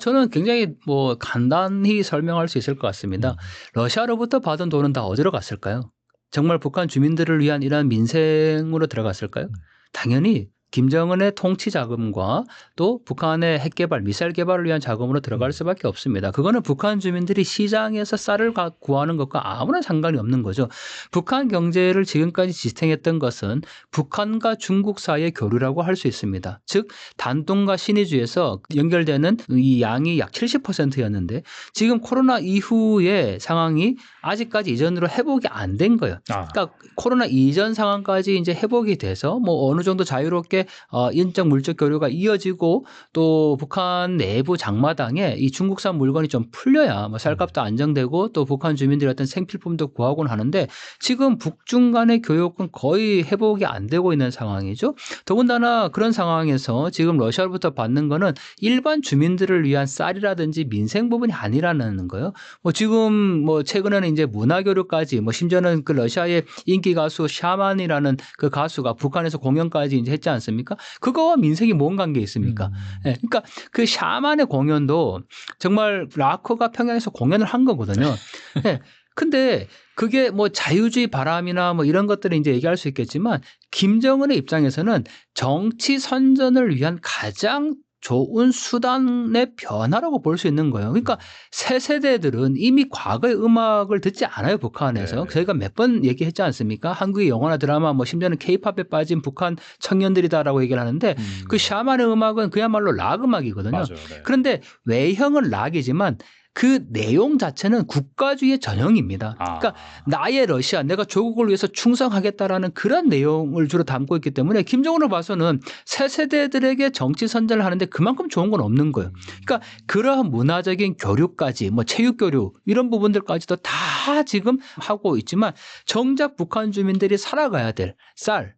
저는 굉장히 뭐 간단히 설명할 수 있을 것 같습니다. 러시아로부터 받은 돈은 다 어디로 갔을까요? 정말 북한 주민들을 위한 이러한 민생으로 들어갔을까요? 당연히 김정은의 통치 자금과 또 북한의 핵 개발, 미사일 개발을 위한 자금으로 들어갈 수밖에 없습니다. 그거는 북한 주민들이 시장에서 쌀을 구하는 것과 아무런 상관이 없는 거죠. 북한 경제를 지금까지 지탱했던 것은 북한과 중국 사이의 교류라고 할 수 있습니다. 즉 단둥과 신의주에서 연결되는 이 양이 약 70%였는데 지금 코로나 이후의 상황이 아직까지 이전으로 회복이 안 된 거예요. 그러니까 코로나 이전 상황까지 이제 회복이 돼서 뭐 어느 정도 자유롭게 계속의 인적 물적 교류가 이어지고 또 북한 내부 장마당에 이 중국산 물건이 좀 풀려야 뭐 쌀값도 안정되고 또 북한 주민들이 어떤 생필품도 구하곤 하는데 지금 북중 간의 교역은 거의 회복이 안 되고 있는 상황이죠. 더군다나 그런 상황에서 지금 러시아로부터 받는 거는 일반 주민들을 위한 쌀이라든지 민생 부분이 아니라는 거예요. 뭐 지금 뭐 최근에는 이제 문화교류까지 뭐 심지어는 그 러시아의 인기 가수 샤만이라는 그 가수가 북한에서 공연까지 이제 했지 않습니까? 그거와 민생이 뭔 관계 있습니까? 네, 그러니까 그 샤만의 공연도 정말 락커가 평양에서 공연을 한 거거든요. 네, 근데 그게 뭐 자유주의 바람이나 뭐 이런 것들을 이제 얘기할 수 있겠지만 김정은의 입장에서는 정치 선전을 위한 가장 좋은 수단의 변화라고 볼 수 있는 거예요. 그러니까 새 세대들은 이미 과거의 음악을 듣지 않아요, 북한에서. 네. 저희가 몇 번 얘기했지 않습니까? 한국의 영화나 드라마 뭐 심지어는 케이팝에 빠진 북한 청년들이다라고 얘기를 하는데 그 샤만의 음악은 그야말로 락 음악이거든요. 맞아요. 네. 그런데 외형은 락이지만 그 내용 자체는 국가주의의 전형입니다. 그러니까 나의 러시아, 내가 조국을 위해서 충성하겠다라는 그런 내용을 주로 담고 있기 때문에 김정은을 봐서는 새 세대들에게 정치 선전을 하는데 그만큼 좋은 건 없는 거예요. 그러니까 그러한 문화적인 교류까지 뭐 체육 교류 이런 부분들까지도 다 지금 하고 있지만 정작 북한 주민들이 살아가야 될 쌀,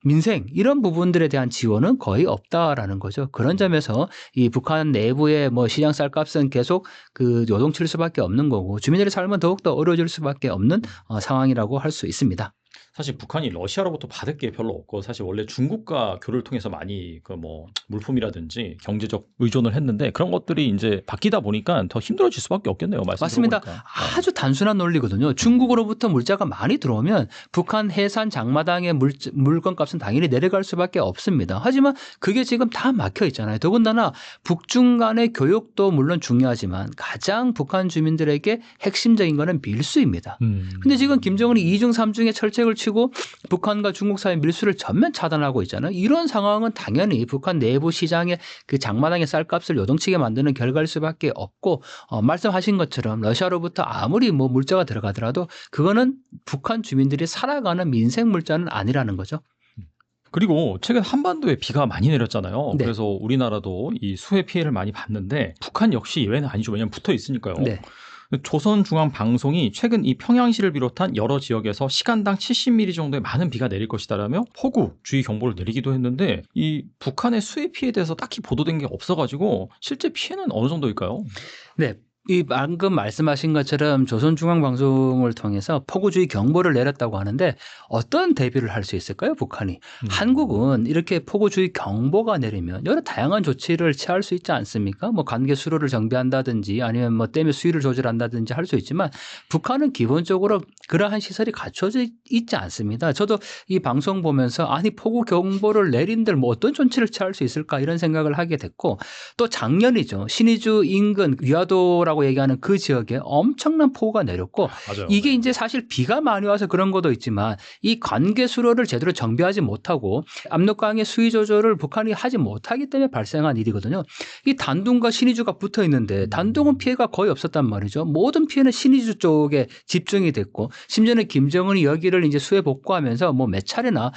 민생 이런 부분들에 대한 지원은 거의 없다라는 거죠. 그런 점에서 이 북한 내부의 뭐 시장 쌀값은 계속 그 요동칠 수밖에 없는 거고 주민들의 삶은 더욱더 어려워질 수밖에 없는 상황이라고 할 수 있습니다. 사실 북한이 러시아로부터 받을 게 별로 없고 사실 원래 중국과 교류를 통해서 많이 그 뭐 물품이라든지 경제적 의존을 했는데 그런 것들이 이제 바뀌다 보니까 더 힘들어질 수밖에 없겠네요. 말씀 맞습니다. 들어보니까. 아주 단순한 논리거든요. 중국으로부터 물자가 많이 들어오면 북한 해산 장마당의 물건값은 당연히 내려갈 수밖에 없습니다. 하지만 그게 지금 다 막혀 있잖아요. 더군다나 북중 간의 교역도 물론 중요하지만 가장 북한 주민들에게 핵심적인 거는 밀수입니다. 근데 지금 김정은이 2중 3중의 철책을 치고 북한과 중국 사이의 밀수를 전면 차단하고 있잖아요. 이런 상황은 당연히 북한 내부 시장의 그 장마당의 쌀값을 요동치게 만드는 결과일 수밖에 없고 말씀하신 것처럼 러시아로부터 아무리 뭐 물자가 들어가더라도 그거는 북한 주민들이 살아가는 민생 물자는 아니라는 거죠. 그리고 최근 한반도에 비가 많이 내렸잖아요. 네. 그래서 우리나라도 이 수해 피해를 많이 봤는데 북한 역시 예외는 아니죠. 왜냐하면 붙어 있으니까요. 네. 조선중앙방송이 최근 이 평양시를 비롯한 여러 지역에서 시간당 70mm 정도의 많은 비가 내릴 것이다라며 폭우 주의 경보를 내리기도 했는데 이 북한의 수해 피해에 대해서 딱히 보도된 게 없어가지고 실제 피해는 어느 정도일까요? 네. 이 방금 말씀하신 것처럼 조선중앙방송을 통해서 폭우주의 경보를 내렸다고 하는데 어떤 대비를 할 수 있을까요, 북한이? 한국은 이렇게 폭우주의 경보가 내리면 여러 다양한 조치를 취할 수 있지 않습니까? 뭐 관계 수로를 정비한다든지 아니면 뭐 댐의 수위를 조절한다든지 할 수 있지만 북한은 기본적으로 그러한 시설이 갖춰져 있지 않습니다. 저도 이 방송 보면서 아니 폭우 경보를 내린들 뭐 어떤 조치를 취할 수 있을까 이런 생각을 하게 됐고 또 작년이죠. 신의주 인근 위화도라고 얘기하는 그 지역에 엄청난 폭우가 내렸고 맞아요. 이게 네. 이제 사실 비가 많이 와서 그런 것도 있지만 이 관계 수로를 제대로 정비하지 못하고 압록강의 수위 조절을 북한이 하지 못하기 때문에 발생한 일이거든요. 이 단둥과 신의주가 붙어 있는데 단둥은 피해가 거의 없었단 말이죠. 모든 피해는 신의주 쪽에 집중이 됐고 심지어는 김정은이 여기를 이제 수해 복구하면서 뭐 몇 차례나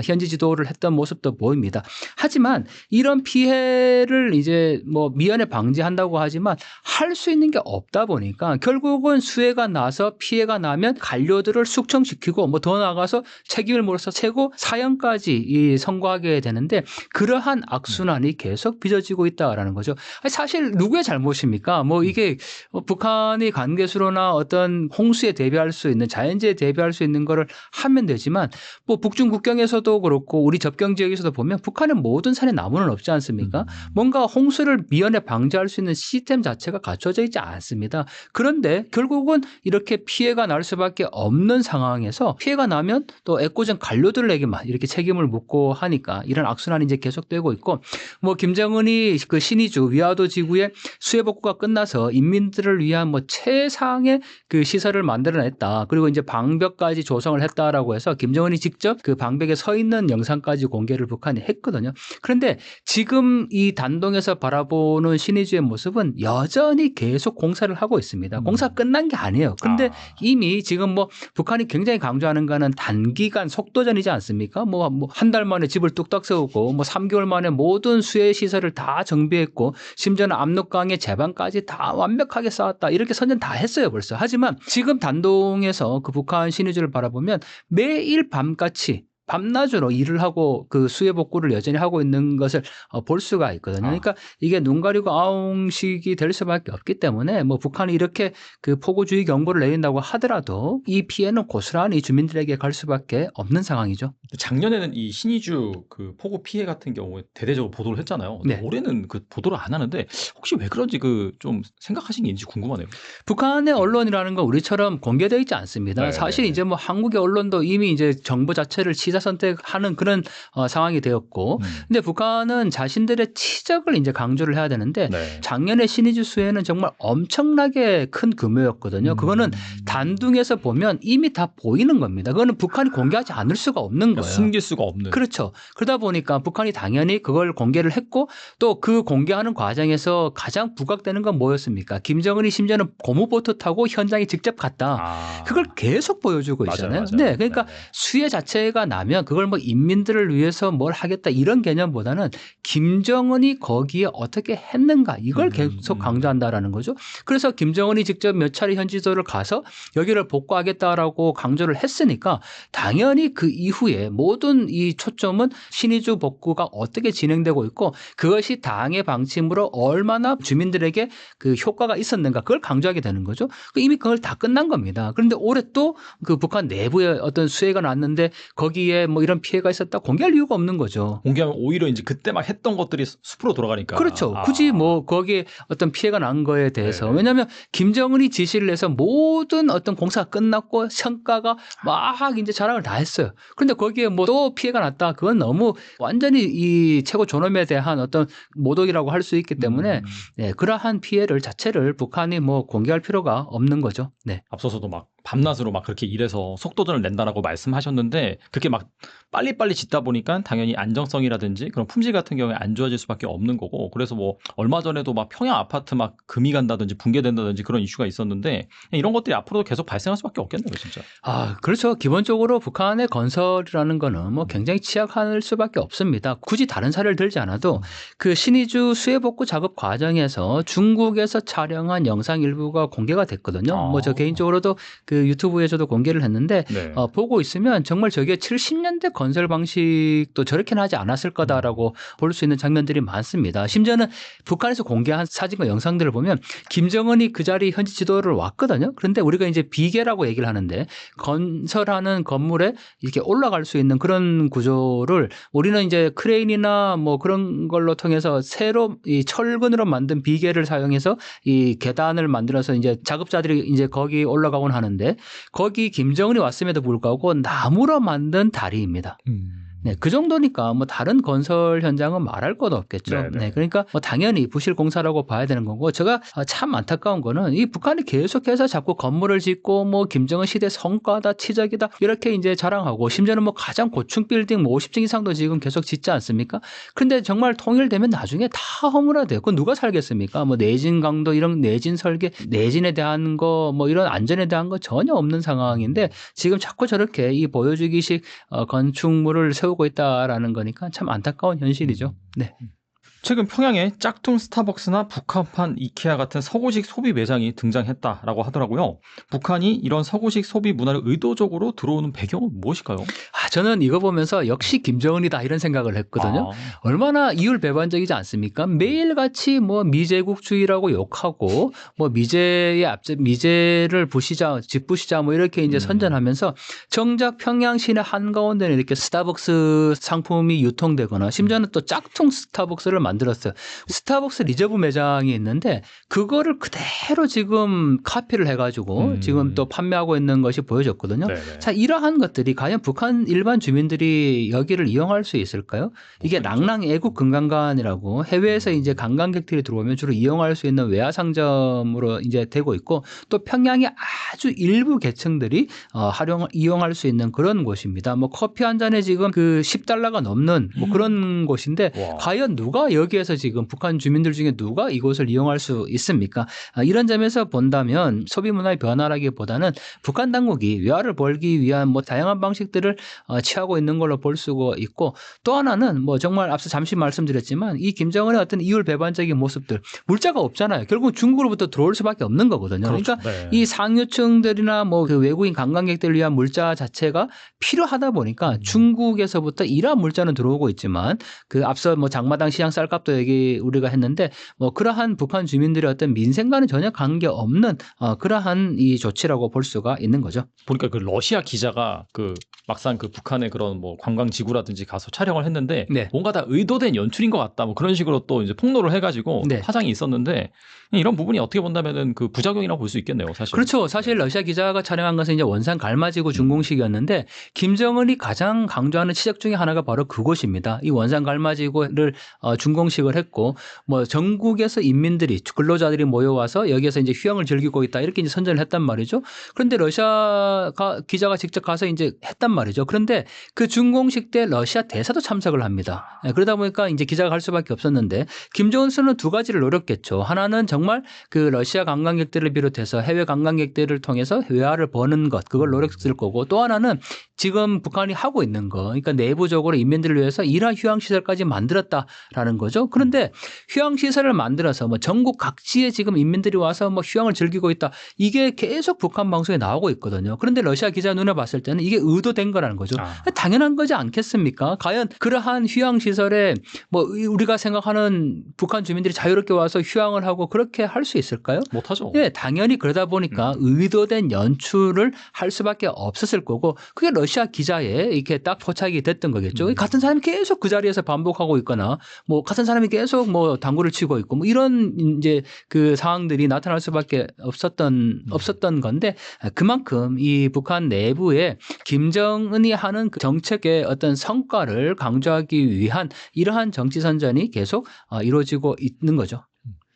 현지 지도를 했던 모습도 보입니다. 하지만 이런 피해를 이제 뭐 미연에 방지한다고 하지만 할 수 있는 게 없다 보니까 결국은 수해가 나서 피해가 나면 관료들을 숙청시키고 뭐 더 나아가서 책임을 물어서 최고 사형까지 선고하게 되는데 그러한 악순환이 계속 빚어지고 있다라는 거죠. 사실 누구의 잘못입니까? 뭐 이게 북한이 관계수로나 어떤 홍수에 대비할 수 있는 자연재해에 대비할 수 있는 거를 하면 되지만 뭐 북중 국경에서도 그렇고 우리 접경 지역에서도 보면 북한의 모든 산에 나무는 없지 않습니까? 뭔가 홍수를 미연에 방지할 수 있는 시스템 자체가 갖춰져 있지 않습니다. 그런데 결국은 이렇게 피해가 날 수밖에 없는 상황에서 피해가 나면 또 애꿎은 관료들에게만 이렇게 책임을 묻고 하니까 이런 악순환이 이제 계속되고 있고 뭐 김정은이 그 신의주 위화도 지구의 수해 복구가 끝나서 인민들을 위한 뭐 최상의 그 시설을 만들어냈다. 그리고 이제 방벽까지 조성을 했다라고 해서 김정은이 직접 그 방벽에 서 있는 영상까지 공개를 북한이 했거든요. 그런데 지금 이 단동에서 바라보는 신의주의 모습은 여전히 계속 계속 공사를 하고 있습니다. 공사가 끝난 게 아니에요. 그런데 이미 지금 뭐 북한이 굉장히 강조하는 거는 단기간 속도전이지 않습니까? 뭐 한 달 만에 집을 뚝딱 세우고 뭐 3개월 만에 모든 수혜 시설을 다 정비했고 심지어는 압록강의 제방까지 다 완벽하게 쌓았다. 이렇게 선전 다 했어요 벌써. 하지만 지금 단동에서 그 북한 신의주를 바라보면 매일 밤같이 밤낮으로 일을 하고 그 수해 복구를 여전히 하고 있는 것을 볼 수가 있거든요. 그러니까 이게 눈 가리고 아웅식이 될 수밖에 없기 때문에 뭐 북한이 이렇게 그 폭우주의 경보를 내린다고 하더라도 이 피해는 고스란히 주민들에게 갈 수밖에 없는 상황이죠. 작년에는 이 신의주 그 폭우 피해 같은 경우에 대대적으로 보도를 했잖아요. 근데 네. 올해는 그 보도를 안 하는데 혹시 왜 그런지 그 좀 생각하신 게 있는지 궁금하네요. 북한의 언론이라는 건 우리처럼 공개되어 있지 않습니다. 네, 사실 네. 이제 뭐 한국의 언론도 이미 이제 정부 자체를 취사 선택하는 그런 상황이 되었고, 근데 북한은 자신들의 치적을 이제 강조를 해야 되는데 네. 작년에 신의주 수해는 정말 엄청나게 큰 규모였거든요. 그거는 단둥에서 보면 이미 다 보이는 겁니다. 그거는 북한이 공개하지 않을 수가 없는 거예요. 숨길 수가 없는. 그렇죠. 그러다 보니까 북한이 당연히 그걸 공개를 했고 또 그 공개하는 과정에서 가장 부각되는 건 뭐였습니까? 김정은이 심지어는 고무보트 타고 현장에 직접 갔다. 그걸 계속 보여주고 있잖아요. 맞아요. 네, 그러니까 네네. 수해 자체가 나면 그걸 뭐 인민들을 위해서 뭘 하겠다 이런 개념보다는 김정은이 거기에 어떻게 했는가 이걸 계속 강조한다라는 거죠. 그래서 김정은이 직접 몇 차례 현지도를 가서 여기를 복구하겠다라고 강조를 했으니까 당연히 그 이후에 모든 이 초점은 신의주 복구가 어떻게 진행되고 있고 그것이 당의 방침으로 얼마나 주민들에게 그 효과가 있었는가 그걸 강조하게 되는 거죠. 이미 그걸 다 끝난 겁니다. 그런데 올해 또 그 북한 내부에 어떤 수해가 났는데 거기에 뭐 이런 피해가 있었다 공개할 이유가 없는 거죠. 공개하면 오히려 이제 그때 막 했던 것들이 숲으로 돌아가니까. 그렇죠. 굳이 뭐 거기에 어떤 피해가 난 거에 대해서 네네. 왜냐하면 김정은이 지시를 해서 모든 어떤 공사가 끝났고 성과가 막 이제 자랑을 다 했어요. 그런데 거기에 뭐 또 피해가 났다. 그건 너무 완전히 이 최고 존엄에 대한 어떤 모독이라고 할 수 있기 때문에 네, 그러한 피해를 자체를 북한이 뭐 공개할 필요가 없는 거죠. 네. 앞서서도 막 밤낮으로 막 그렇게 일해서 속도전을 낸다라고 말씀하셨는데 그렇게 막 빨리빨리 짓다 보니까 당연히 안정성이라든지 그런 품질 같은 경우에 안 좋아질 수밖에 없는 거고 그래서 뭐 얼마 전에도 막 평양 아파트 막 금이 간다든지 붕괴된다든지 그런 이슈가 있었는데 이런 것들이 앞으로도 계속 발생할 수밖에 없겠네요, 진짜. 그렇죠. 기본적으로 북한의 건설이라는 거는 뭐 굉장히 취약할 수밖에 없습니다. 굳이 다른 사례를 들지 않아도 그 신의주 수해복구 작업 과정에서 중국에서 촬영한 영상 일부가 공개가 됐거든요. 뭐 저 개인적으로도 그 유튜브에서도 공개를 했는데 네. 보고 있으면 정말 저게 70년대 건설 방식도 저렇게는 하지 않았을 거다라고 볼 수 있는 장면들이 많습니다. 심지어는 북한에서 공개한 사진과 영상들을 보면 김정은이 그 자리 현지 지도를 왔거든요. 그런데 우리가 이제 비계라고 얘기를 하는데 건설하는 건물에 이렇게 올라갈 수 있는 그런 구조를 우리는 이제 크레인이나 뭐 그런 걸로 통해서 새로 이 철근으로 만든 비계를 사용해서 이 계단을 만들어서 이제 작업자들이 이제 거기 올라가곤 하는데 거기 김정은이 왔음에도 불구하고 나무로 만든 다리입니다. 네, 그 정도니까 뭐 다른 건설 현장은 말할 것 없겠죠. 네네. 네, 그러니까 뭐 당연히 부실 공사라고 봐야 되는 거고 제가 참 안타까운 거는 이 북한이 계속해서 자꾸 건물을 짓고 뭐 김정은 시대 성과다 치적이다 이렇게 이제 자랑하고 심지어는 뭐 가장 고층 빌딩 뭐 50층 이상도 지금 계속 짓지 않습니까? 그런데 정말 통일되면 나중에 다 허물어져요. 그건 누가 살겠습니까? 뭐 내진 강도 이런 내진 설계, 내진에 대한 거 뭐 이런 안전에 대한 거 전혀 없는 상황인데 지금 자꾸 저렇게 이 보여주기식 건축물을 세우고 있다라는 거니까 참 안타까운 현실이죠. 네. 최근 평양에 짝퉁 스타벅스나 북한판 이케아 같은 서구식 소비 매장이 등장했다라고 하더라고요. 북한이 이런 서구식 소비 문화를 의도적으로 들어오는 배경은 무엇일까요? 저는 이거 보면서 역시 김정은이다 이런 생각을 했거든요. 얼마나 이율배반적이지 않습니까? 매일같이 뭐 미제국주의라고 욕하고 뭐 미제를 부시자, 집부시자 뭐 이렇게 이제 선전하면서 정작 평양 시내 한가운데는 이렇게 스타벅스 상품이 유통되거나 심지어는 또 짝퉁 스타벅스를 만들었어요. 스타벅스 리저브 매장이 있는데 그거를 그대로 지금 카피를 해가지고 지금 또 판매하고 있는 것이 보여졌거든요. 네네. 자, 이러한 것들이 과연 북한 일반 주민들이 여기를 이용할 수 있을까요? 이게 낭랑 애국 금강관이라고 해외에서 이제 관광객들이 들어오면 주로 이용할 수 있는 외화 상점으로 이제 되고 있고 또 평양의 아주 일부 계층들이 이용할 수 있는 그런 곳입니다. 뭐 커피 한 잔에 지금 그 10달러가 넘는 뭐 그런 곳인데 와. 과연 누가 여기에서 지금 북한 주민들 중에 누가 이곳을 이용할 수 있습니까? 이런 점에서 본다면 소비 문화의 변화라기보다는 북한 당국이 외화를 벌기 위한 뭐 다양한 방식들을 취하고 있는 걸로 볼 수가 있고 또 하나는 뭐 정말 앞서 잠시 말씀드렸지만 이 김정은의 어떤 이율 배반적인 모습들 물자가 없잖아요. 결국 중국으로부터 들어올 수밖에 없는 거거든요. 그렇죠. 그러니까 네. 이 상류층들이나 뭐 그 외국인 관광객들을 위한 물자 자체가 필요하다 보니까 중국에서부터 이러한 물자는 들어오고 있지만 그 앞서 뭐 장마당 시장 쌀값도 얘기 우리가 했는데 뭐 그러한 북한 주민들의 어떤 민생과는 전혀 관계없는 그러한 이 조치라고 볼 수가 있는 거죠. 보니까 그 러시아 기자가 그 막상 그 북한의 그런 뭐 관광지구라든지 가서 촬영을 했는데 네. 뭔가 다 의도된 연출인 것 같다. 뭐 그런 식으로 또 이제 폭로를 해가지고 네. 파장이 있었는데 이런 부분이 어떻게 본다면은 그 부작용이라고 볼 수 있겠네요, 사실. 그렇죠. 사실 러시아 기자가 촬영한 것은 이제 원산 갈마지구 준공식이었는데 김정은이 가장 강조하는 지적 중에 하나가 바로 그곳입니다. 이 원산 갈마지구를 준공식을 했고 뭐 전국에서 인민들이 근로자들이 모여와서 여기에서 이제 휴양을 즐기고 있다 이렇게 이제 선전을 했단 말이죠. 그런데 러시아 기자가 직접 가서 이제 했단 말이죠. 그런데 그 준공식 때 러시아 대사도 참석을 합니다. 그러다 보니까 이제 기자가 갈 수밖에 없었는데 김정은 씨는 두 가지를 노렸겠죠. 하나는 정말 그 러시아 관광객들을 비롯해서 해외 관광객들을 통해서 외화를 버는 것 그걸 노렸을 거고 또 하나는 지금 북한이 하고 있는 거 그러니까 내부적으로 인민들을 위해서 일하 휴양시설까지 만들었다라는 거죠. 그런데 휴양시설을 만들어서 뭐 전국 각지에 지금 인민들이 와서 뭐 휴양을 즐기고 있다. 이게 계속 북한 방송에 나오고 있거든요. 그런데 러시아 기자 눈에 봤을 때는 이게 의도된 거라는 거죠. 당연한 거지 않겠습니까? 과연 그러한 휴양시설에 뭐 우리가 생각하는 북한 주민들이 자유롭게 와서 휴양을 하고 그렇게 할 수 있을까요? 못하죠. 네, 당연히 그러다 보니까 의도된 연출을 할 수밖에 없었을 거고 그게 러시아 기자에 이렇게 딱 포착이 됐던 거겠죠. 같은 사람이 계속 그 자리에서 반복하고 있거나 뭐 같은 사람이 계속 뭐 당구를 치고 있고 뭐 이런 이제 그 상황들이 나타날 수밖에 없었던 건데 그만큼 이 북한 내부에 김정은이 하는 그 정책의 어떤 성과를 강조하기 위한 이러한 정치 선전이 계속 이루어지고 있는 거죠.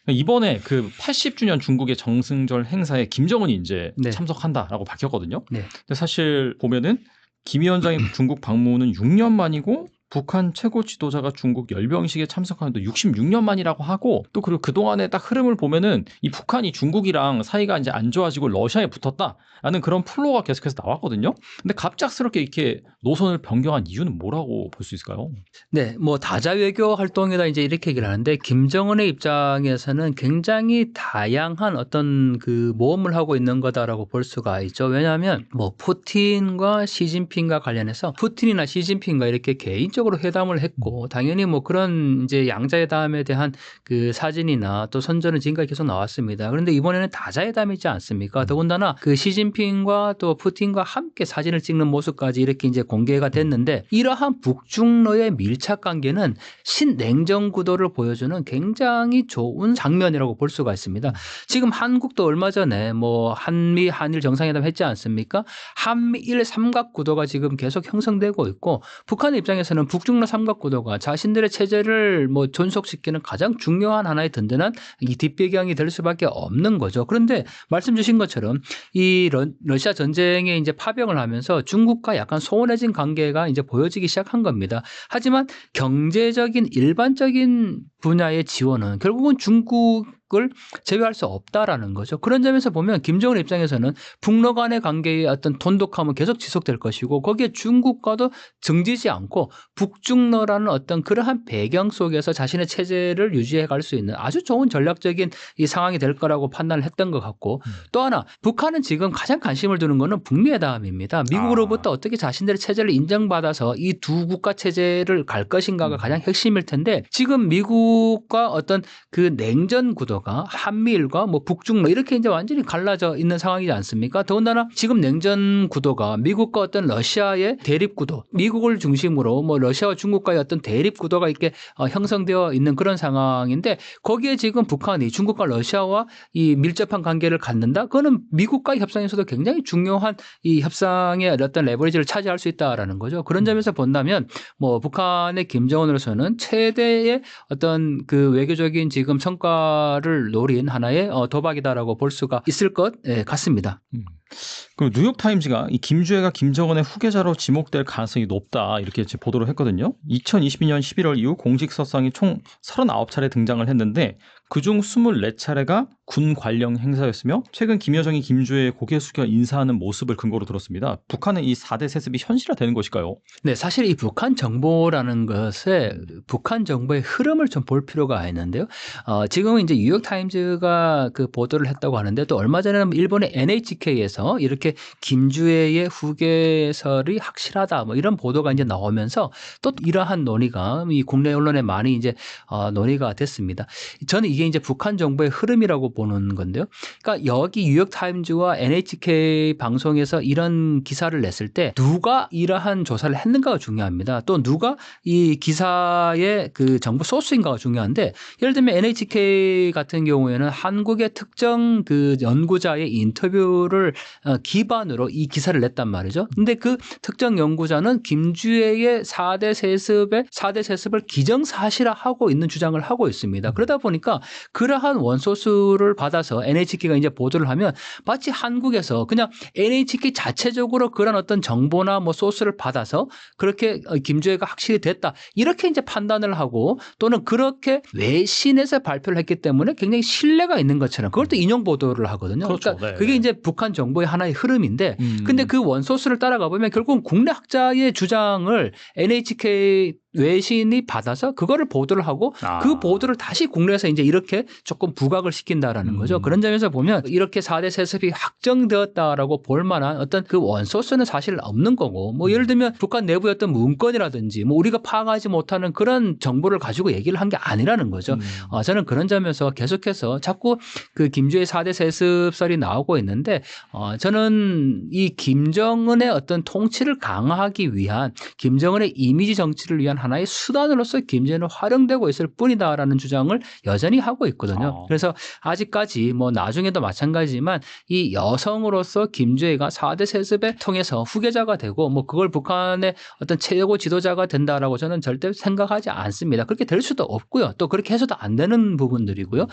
이번에 그 80주년 중국의 정승절 행사에 김정은이 이제 네. 참석한다라고 밝혔거든요. 네. 근데 사실 보면은 김 위원장의 중국 방문은 6년 만이고 북한 최고 지도자가 중국 열병식에 참석하는 도 66년 만이라고 하고 또 그리고 그동안의 딱 흐름을 보면은 이 북한이 중국이랑 사이가 이제 안 좋아지고 러시아에 붙었다라는 그런 플로가 계속해서 나왔거든요. 근데 갑작스럽게 이렇게 노선을 변경한 이유는 뭐라고 볼 수 있을까요? 네, 뭐 다자 외교 활동이다 이제 이렇게 얘기를 하는데 김정은의 입장에서는 굉장히 다양한 어떤 그 모험을 하고 있는 거다라고 볼 수가 있죠. 왜냐하면 뭐 푸틴과 시진핑과 관련해서 푸틴이나 시진핑과 이렇게 개인적으로 회담을 했고 당연히 뭐 그런 이제 양자회담에 대한 그 사진이나 또 선전은 지금까지 계속 나왔습니다. 그런데 이번에는 다자회담이지 않습니까? 더군다나 그 시진핑과 또 푸틴과 함께 사진을 찍는 모습까지 이렇게 이제 공개가 됐는데 이러한 북중러의 밀착 관계는 신냉전 구도를 보여주는 굉장히 좋은 장면이라고 볼 수가 있습니다. 지금 한국도 얼마 전에 뭐 한미 한일 정상회담 했지 않습니까? 한미일 삼각 구도가 지금 계속 형성되고 있고 북한 입장에서는 북중러 삼각 구도가 자신들의 체제를 뭐 존속시키는 가장 중요한 하나의 든든한 이 뒷배경이 될 수밖에 없는 거죠. 그런데 말씀 주신 것처럼 이 러시아 전쟁에 이제 파병을 하면서 중국과 약간 소원해진 관계가 이제 보여지기 시작한 겁니다. 하지만 경제적인 일반적인 분야의 지원은 결국은 중국을 제외할 수 없다라는 거죠. 그런 점에서 보면 김정은 입장에서는 북러 간의 관계의 어떤 돈독함은 계속 지속될 것이고 거기에 중국과도 정지지 않고 북중러라는 어떤 그러한 배경 속에서 자신의 체제를 유지해 갈 수 있는 아주 좋은 전략적인 이 상황이 될 거라고 판단을 했던 것 같고 또 하나 북한은 지금 가장 관심을 두는 거는 북미 회담입니다. 미국으로부터 어떻게 자신들의 체제를 인정받아서 이 두 국가 체제를 갈 것인가가 가장 핵심일 텐데 지금 미국 미국과 어떤 그 냉전 구도가 한미일과 뭐 북중러 이렇게 이제 완전히 갈라져 있는 상황이지 않습니까? 더군다나 지금 냉전 구도가 미국과 어떤 러시아의 대립 구도, 미국을 중심으로 뭐 러시아와 중국과의 어떤 대립 구도가 이렇게 형성되어 있는 그런 상황인데 거기에 지금 북한이 중국과 러시아와 이 밀접한 관계를 갖는다? 그거는 미국과의 협상에서도 굉장히 중요한 이 협상의 어떤 레버리지를 차지할 수 있다라는 거죠. 그런 점에서 본다면 뭐 북한의 김정은으로서는 최대의 어떤 그 외교적인 지금 성과를 노린 하나의 도박이다라고 볼 수가 있을 것 같습니다. 그럼 뉴욕타임즈가 이 김주애가 김정은의 후계자로 지목될 가능성이 높다 이렇게 보도를 했거든요. 2022년 11월 이후 공식 석상이 총 39차례 등장을 했는데 그중 24차례가 군 관련 행사였으며 최근 김여정이 김주애의 고개 숙여 인사하는 모습을 근거로 들었습니다. 북한은 이 4대 세습이 현실화되는 것일까요? 네, 사실 이 북한 정보라는 것에 북한 정보의 흐름을 좀 볼 필요가 있는데요. 지금은 이제 뉴욕타임즈가 그 보도를 했다고 하는데 또 얼마 전에는 일본의 NHK에서 이렇게 김주애의 후계설이 확실하다 뭐 이런 보도가 이제 나오면서 또 이러한 논의가 이 국내 언론에 많이 이제 논의가 됐습니다. 저는 이게 이제 북한 정보의 흐름이라고 보는 건데요. 그러니까 여기 뉴욕타임즈와 NHK 방송에서 이런 기사를 냈을 때 누가 이러한 조사를 했는가가 중요합니다. 또 누가 이 기사의 그 정보 소스인가가 중요한데 예를 들면 NHK 같은 경우에는 한국의 특정 그 연구자의 인터뷰를 기반으로 이 기사를 냈단 말이죠. 근데 그 특정 연구자는 김주애의 4대 세습을 기정사실화하고 있는 주장을 하고 있습니다. 그러다 보니까 그러한 원소스를 받아서 NHK가 이제 보도를 하면 마치 한국에서 그냥 NHK 자체적으로 그런 어떤 정보나 뭐 소스를 받아서 그렇게 김주애가 확실히 됐다. 이렇게 이제 판단을 하고 또는 그렇게 외신에서 발표를 했기 때문에 굉장히 신뢰가 있는 것처럼 그걸 또 인용 보도를 하거든요. 그렇죠. 그러니까 네, 그게 네. 이제 북한 정보의 하나의 흐름인데 근데 그 원소스를 따라가 보면 결국은 국내 학자의 주장을 NHK 외신이 받아서 그거를 보도를 하고 그 보도를 다시 국내에서 이제 이렇게 조금 부각을 시킨다라는 거죠. 그런 점에서 보면 이렇게 4대 세습이 확정되었다라고 볼 만한 어떤 그 원소스는 사실 없는 거고 뭐 예를 들면 북한 내부의 어떤 문건이라든지 뭐 우리가 파악하지 못하는 그런 정보를 가지고 얘기를 한 게 아니라는 거죠. 저는 그런 점에서 계속해서 자꾸 그 김주애 4대 세습설이 나오고 있는데 저는 이 김정은의 어떤 통치를 강화하기 위한 김정은의 이미지 정치를 위한 하나의 수단으로서 김정은은 활용되고 있을 뿐이다라는 주장을 여전히 하고 있거든요. 그래서 아직까지 뭐 나중에도 마찬가지지만 이 여성으로서 김주애가 4대 세습에 통해서 후계자가 되고 뭐 그걸 북한의 어떤 최고 지도자가 된다라고 저는 절대 생각하지 않습니다. 그렇게 될 수도 없고요. 또 그렇게 해서도 안 되는 부분들이고요.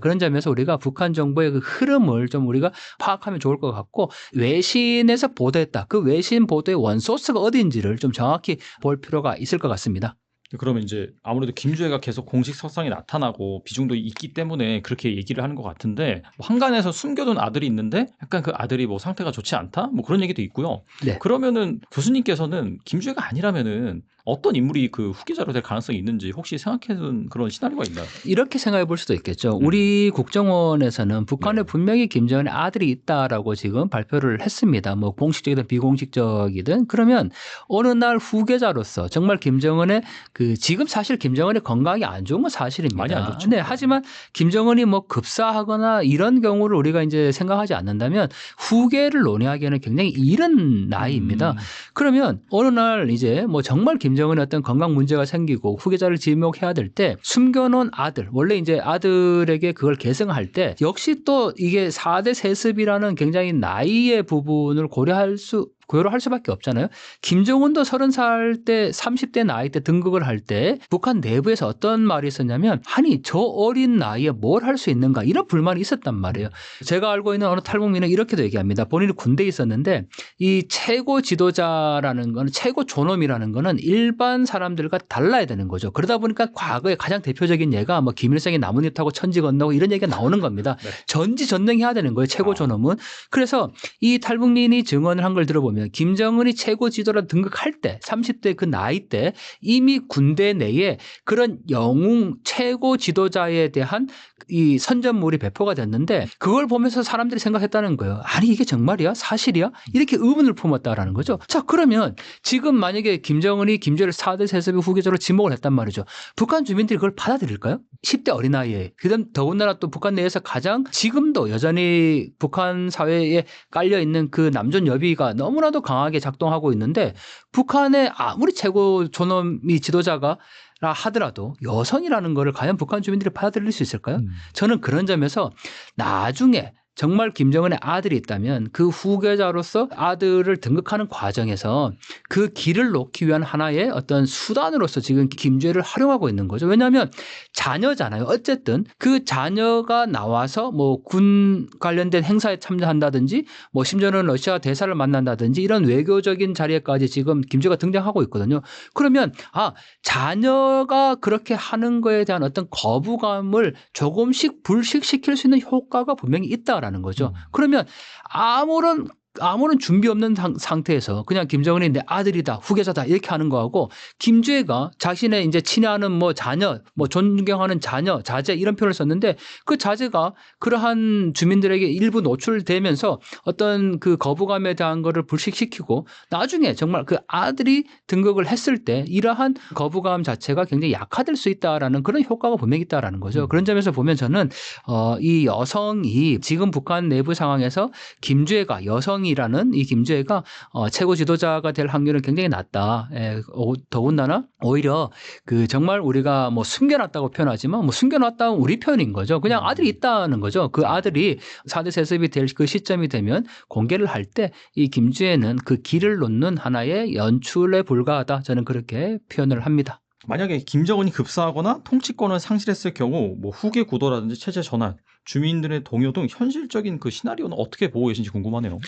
그런 점에서 우리가 북한 정보의 그 흐름을 좀 우리가 파악하면 좋을 것 같고 외신에서 보도했다. 그 외신 보도의 원소스가 어디인지를 좀 정확히 볼 필요가 있을 것 같습니다. 그러면 이제 아무래도 김주애가 계속 공식 석상에 나타나고 비중도 있기 때문에 그렇게 얘기를 하는 것 같은데 뭐 한간에서 숨겨둔 아들이 있는데 약간 그 아들이 뭐 상태가 좋지 않다? 뭐 그런 얘기도 있고요. 네. 그러면은 교수님께서는 김주애가 아니라면은 어떤 인물이 그 후계자로 될 가능성이 있는지 혹시 생각해둔 그런 시나리오가 있나요? 이렇게 생각해 볼 수도 있겠죠. 우리 국정원에서는 북한에 분명히 김정은의 아들이 있다라고 지금 발표를 했습니다. 뭐 공식적이든 비공식적이든 그러면 어느 날 후계자로서 정말 김정은의 그 지금 사실 김정은의 건강이 안 좋은 건 사실입니다. 많이 안 좋죠. 네, 하지만 김정은이 뭐 급사하거나 이런 경우를 우리가 이제 생각하지 않는다면 후계를 논의하기에는 굉장히 이른 나이입니다. 그러면 어느 날 이제 뭐 정말 김정은의 어떤 건강 문제가 생기고 후계자를 지목해야 될 때 숨겨놓은 아들, 원래 이제 아들에게 그걸 계승할 때 역시 또 이게 4대 세습이라는 굉장히 나이의 부분을 고려할 수밖에 없잖아요. 김정은도 30살 때 30대 나이 때 등극을 할 때 북한 내부에서 어떤 말이 있었냐면 아니 저 어린 나이에 뭘 할 수 있는가 이런 불만이 있었단 말이에요. 제가 알고 있는 어느 탈북민은 이렇게도 얘기합니다. 본인이 군대에 있었는데 이 최고 지도자라는 거는 최고 존엄이라는 거는 일반 사람들과 달라야 되는 거죠. 그러다 보니까 과거에 가장 대표적인 예가 뭐 김일성이 나뭇잎 타고 천지 건너고 이런 얘기가 나오는 겁니다. 네. 전지전능해야 되는 거예요. 최고 존엄은. 그래서 이 탈북민이 증언을 한 걸 들어보면 뭐냐면 김정은이 최고 지도라 등극할 때 30대 그 나이 때 이미 군대 내에 그런 영웅 최고 지도자에 대한 이 선전물이 배포가 됐는데 그걸 보면서 사람들이 생각했다는 거예요. 아니 이게 정말이야? 사실이야? 이렇게 의문을 품었다라는 거죠. 자 그러면 지금 만약에 김정은이 김정일 4대 세습의 후계자로 지목을 했단 말이죠. 북한 주민들이 그걸 받아들일까요? 10대 어린아이에. 그다음 더군다나 또 북한 내에서 가장 지금도 여전히 북한 사회에 깔려있는 그 남존 여비가 너무나도 강하게 작동하고 있는데 북한의 아무리 최고 존엄이 지도자가 라 하더라도 여성이라는 거를 과연 북한 주민들이 받아들일 수 있을까요? 저는 그런 점에서 나중에 정말 김정은의 아들이 있다면 그 후계자로서 아들을 등극하는 과정에서 그 길을 놓기 위한 하나의 어떤 수단으로서 지금 김주애를 활용하고 있는 거죠. 왜냐하면 자녀잖아요. 어쨌든 그 자녀가 나와서 뭐 군 관련된 행사에 참여한다든지 뭐 심지어는 러시아 대사를 만난다든지 이런 외교적인 자리에까지 지금 김주애가 등장하고 있거든요. 그러면 자녀가 그렇게 하는 거에 대한 어떤 거부감을 조금씩 불식시킬 수 있는 효과가 분명히 있다라는 거죠. 그러면 아무런 준비 없는 상태에서 그냥 김정은이 내 아들이다, 후계자다 이렇게 하는 거하고 김주애가 자신의 이제 친애하는 뭐 자녀, 뭐 존경하는 자녀, 자제 이런 표현을 썼는데 그 자제가 그러한 주민들에게 일부 노출되면서 어떤 그 거부감에 대한 거를 불식시키고 나중에 정말 그 아들이 등극을 했을 때 이러한 거부감 자체가 굉장히 약화될 수 있다라는 그런 효과가 분명히 있다라는 거죠. 그런 점에서 보면 저는 이 여성이 지금 북한 내부 상황에서 김주애가 여성이라는 이 김주애가 최고 지도자가 될 확률은 굉장히 낮다. 더군다나 오히려 그 정말 우리가 뭐 숨겨놨다고 표현하지만 뭐 숨겨놨다는 우리 표현인 거죠. 그냥 아들이 있다는 거죠. 그 아들이 4대 세습이 될 그 시점이 되면 공개를 할 때 이 김주애는 그 길을 놓는 하나의 연출에 불과하다. 저는 그렇게 표현을 합니다. 만약에 김정은이 급사하거나 통치권을 상실했을 경우 뭐 후계 구도라든지 체제 전환, 주민들의 동요 등 현실적인 그 시나리오는 어떻게 보고 계신지 궁금하네요.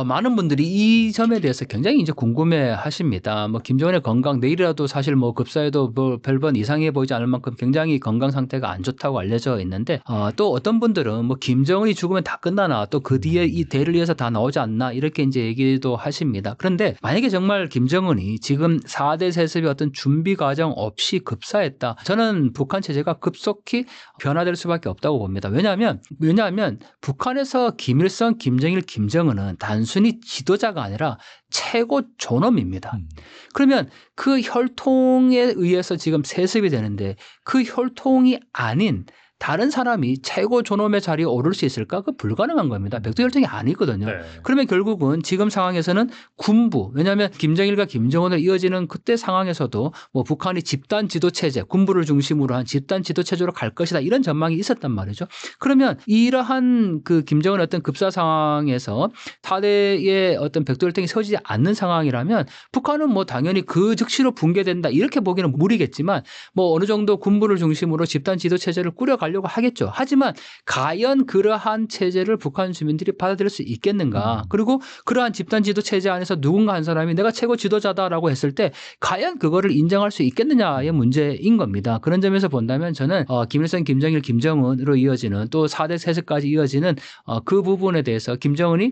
많은 분들이 이 점에 대해서 굉장히 이제 궁금해 하십니다. 뭐 김정은의 건강 내일이라도 사실 뭐 급사에도 뭐 별반 이상해 보이지 않을 만큼 굉장히 건강 상태가 안 좋다고 알려져 있는데 또 어떤 분들은 뭐 김정은이 죽으면 다 끝나나 또 그 뒤에 이 대를 위해서 다 나오지 않나 이렇게 이제 얘기도 하십니다. 그런데 만약에 정말 김정은이 지금 4대 세습의 어떤 준비 과정 없이 급사했다. 저는 북한 체제가 급속히 변화될 수밖에 없다고 봅니다. 왜냐하면 북한에서 김일성, 김정일, 김정은은 단순히 지도자가 아니라 최고 존엄입니다. 그러면 그 혈통에 의해서 지금 세습이 되는데 그 혈통이 아닌 다른 사람이 최고 존엄의 자리에 오를 수 있을까? 그 불가능한 겁니다. 백두혈통이 아니거든요. 네. 그러면 결국은 지금 상황에서는 군부, 왜냐하면 김정일과 김정은으로 이어지는 그때 상황에서도 뭐 북한이 집단 지도 체제, 군부를 중심으로 한 집단 지도 체제로 갈 것이다 이런 전망이 있었단 말이죠. 그러면 이러한 그 김정은의 어떤 급사 상황에서 4대의 어떤 백두혈통이 세워지지 않는 상황이라면 북한은 뭐 당연히 그 즉시로 붕괴된다 이렇게 보기는 무리겠지만 뭐 어느 정도 군부를 중심으로 집단 지도 체제를 꾸려가려고 하겠죠. 하지만 과연 그러한 체제를 북한 주민들이 받아들일 수 있겠는가. 그리고 그러한 집단 지도 체제 안에서 누군가 한 사람이 내가 최고 지도자다라고 했을 때 과연 그거를 인정할 수 있겠느냐의 문제인 겁니다. 그런 점에서 본다면 저는 김일성, 김정일, 김정은으로 이어지는 또 4대 세습까지 이어지는 그 부분에 대해서 김정은이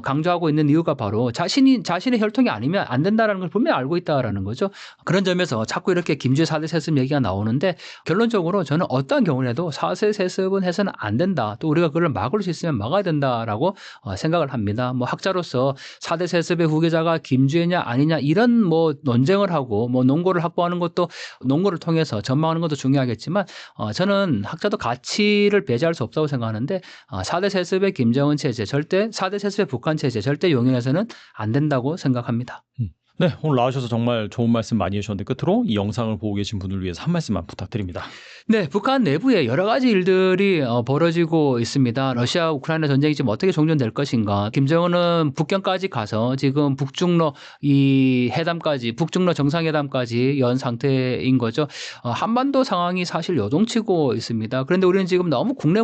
강조하고 있는 이유가 바로 자신의 혈통이 아니면 안 된다라는 걸 분명히 알고 있다라는 거죠. 그런 점에서 자꾸 이렇게 김주애 4대 세습 얘기가 나오는데 결론적으로 저는 어떠한 경우에도 4대 세습은 해서는 안 된다. 또 우리가 그걸 막을 수 있으면 막아야 된다라고 생각을 합니다. 뭐 학자로서 4대 세습의 후계자가 김주애냐 아니냐 이런 뭐 논쟁을 하고 뭐 논거를 확보하는 것도 논거를 통해서 전망하는 것도 중요하겠지만 저는 학자도 가치를 배제할 수 없다고 생각하는데 4대 세습의 김정은 체제 절대 4대 세습의 북한 체제 절대 용인해서는 안 된다고 생각합니다. 네, 오늘 나와주셔서 정말 좋은 말씀 많이 해주셨는데 끝으로 이 영상을 보고 계신 분을 위해서 한 말씀만 부탁드립니다. 네, 북한 내부에 여러 가지 일들이 벌어지고 있습니다. 러시아 우크라이나 전쟁이 지금 어떻게 종전될 것인가. 김정은은 북경까지 가서 지금 북중러 이 회담까지 북중러 정상회담까지 연 상태인 거죠. 한반도 상황이 사실 요동치고 있습니다. 그런데 우리는 지금 너무 국내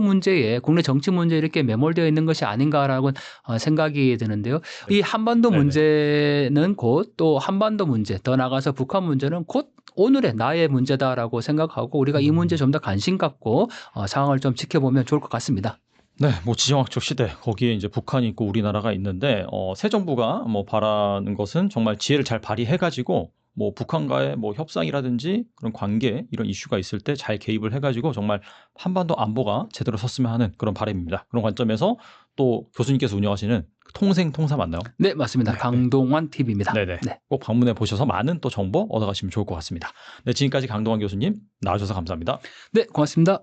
정치 문제에 이렇게 매몰되어 있는 것이 아닌가라고 생각이 드는데요. 이 한반도 문제는 곧 또 한반도 문제, 더 나아가서 북한 문제는 곧 오늘의 나의 문제다라고 생각하고 우리가 이 문제에 좀 더 관심 갖고 상황을 좀 지켜보면 좋을 것 같습니다. 네, 뭐 지정학적 시대 거기에 이제 북한이 있고 우리나라가 있는데 새 정부가 뭐 바라는 것은 정말 지혜를 잘 발휘해가지고 뭐 북한과의 뭐 협상이라든지 그런 관계 이런 이슈가 있을 때 잘 개입을 해가지고 정말 한반도 안보가 제대로 섰으면 하는 그런 바람입니다. 그런 관점에서 또 교수님께서 운영하시는 통생 통사 맞나요? 네, 맞습니다. 네, 강동원 TV입니다. 네네. 네. 꼭 방문해 보셔서 많은 또 정보 얻어가시면 좋을 것 같습니다. 네, 지금까지 강동원 교수님 나와주셔서 감사합니다. 네, 고맙습니다.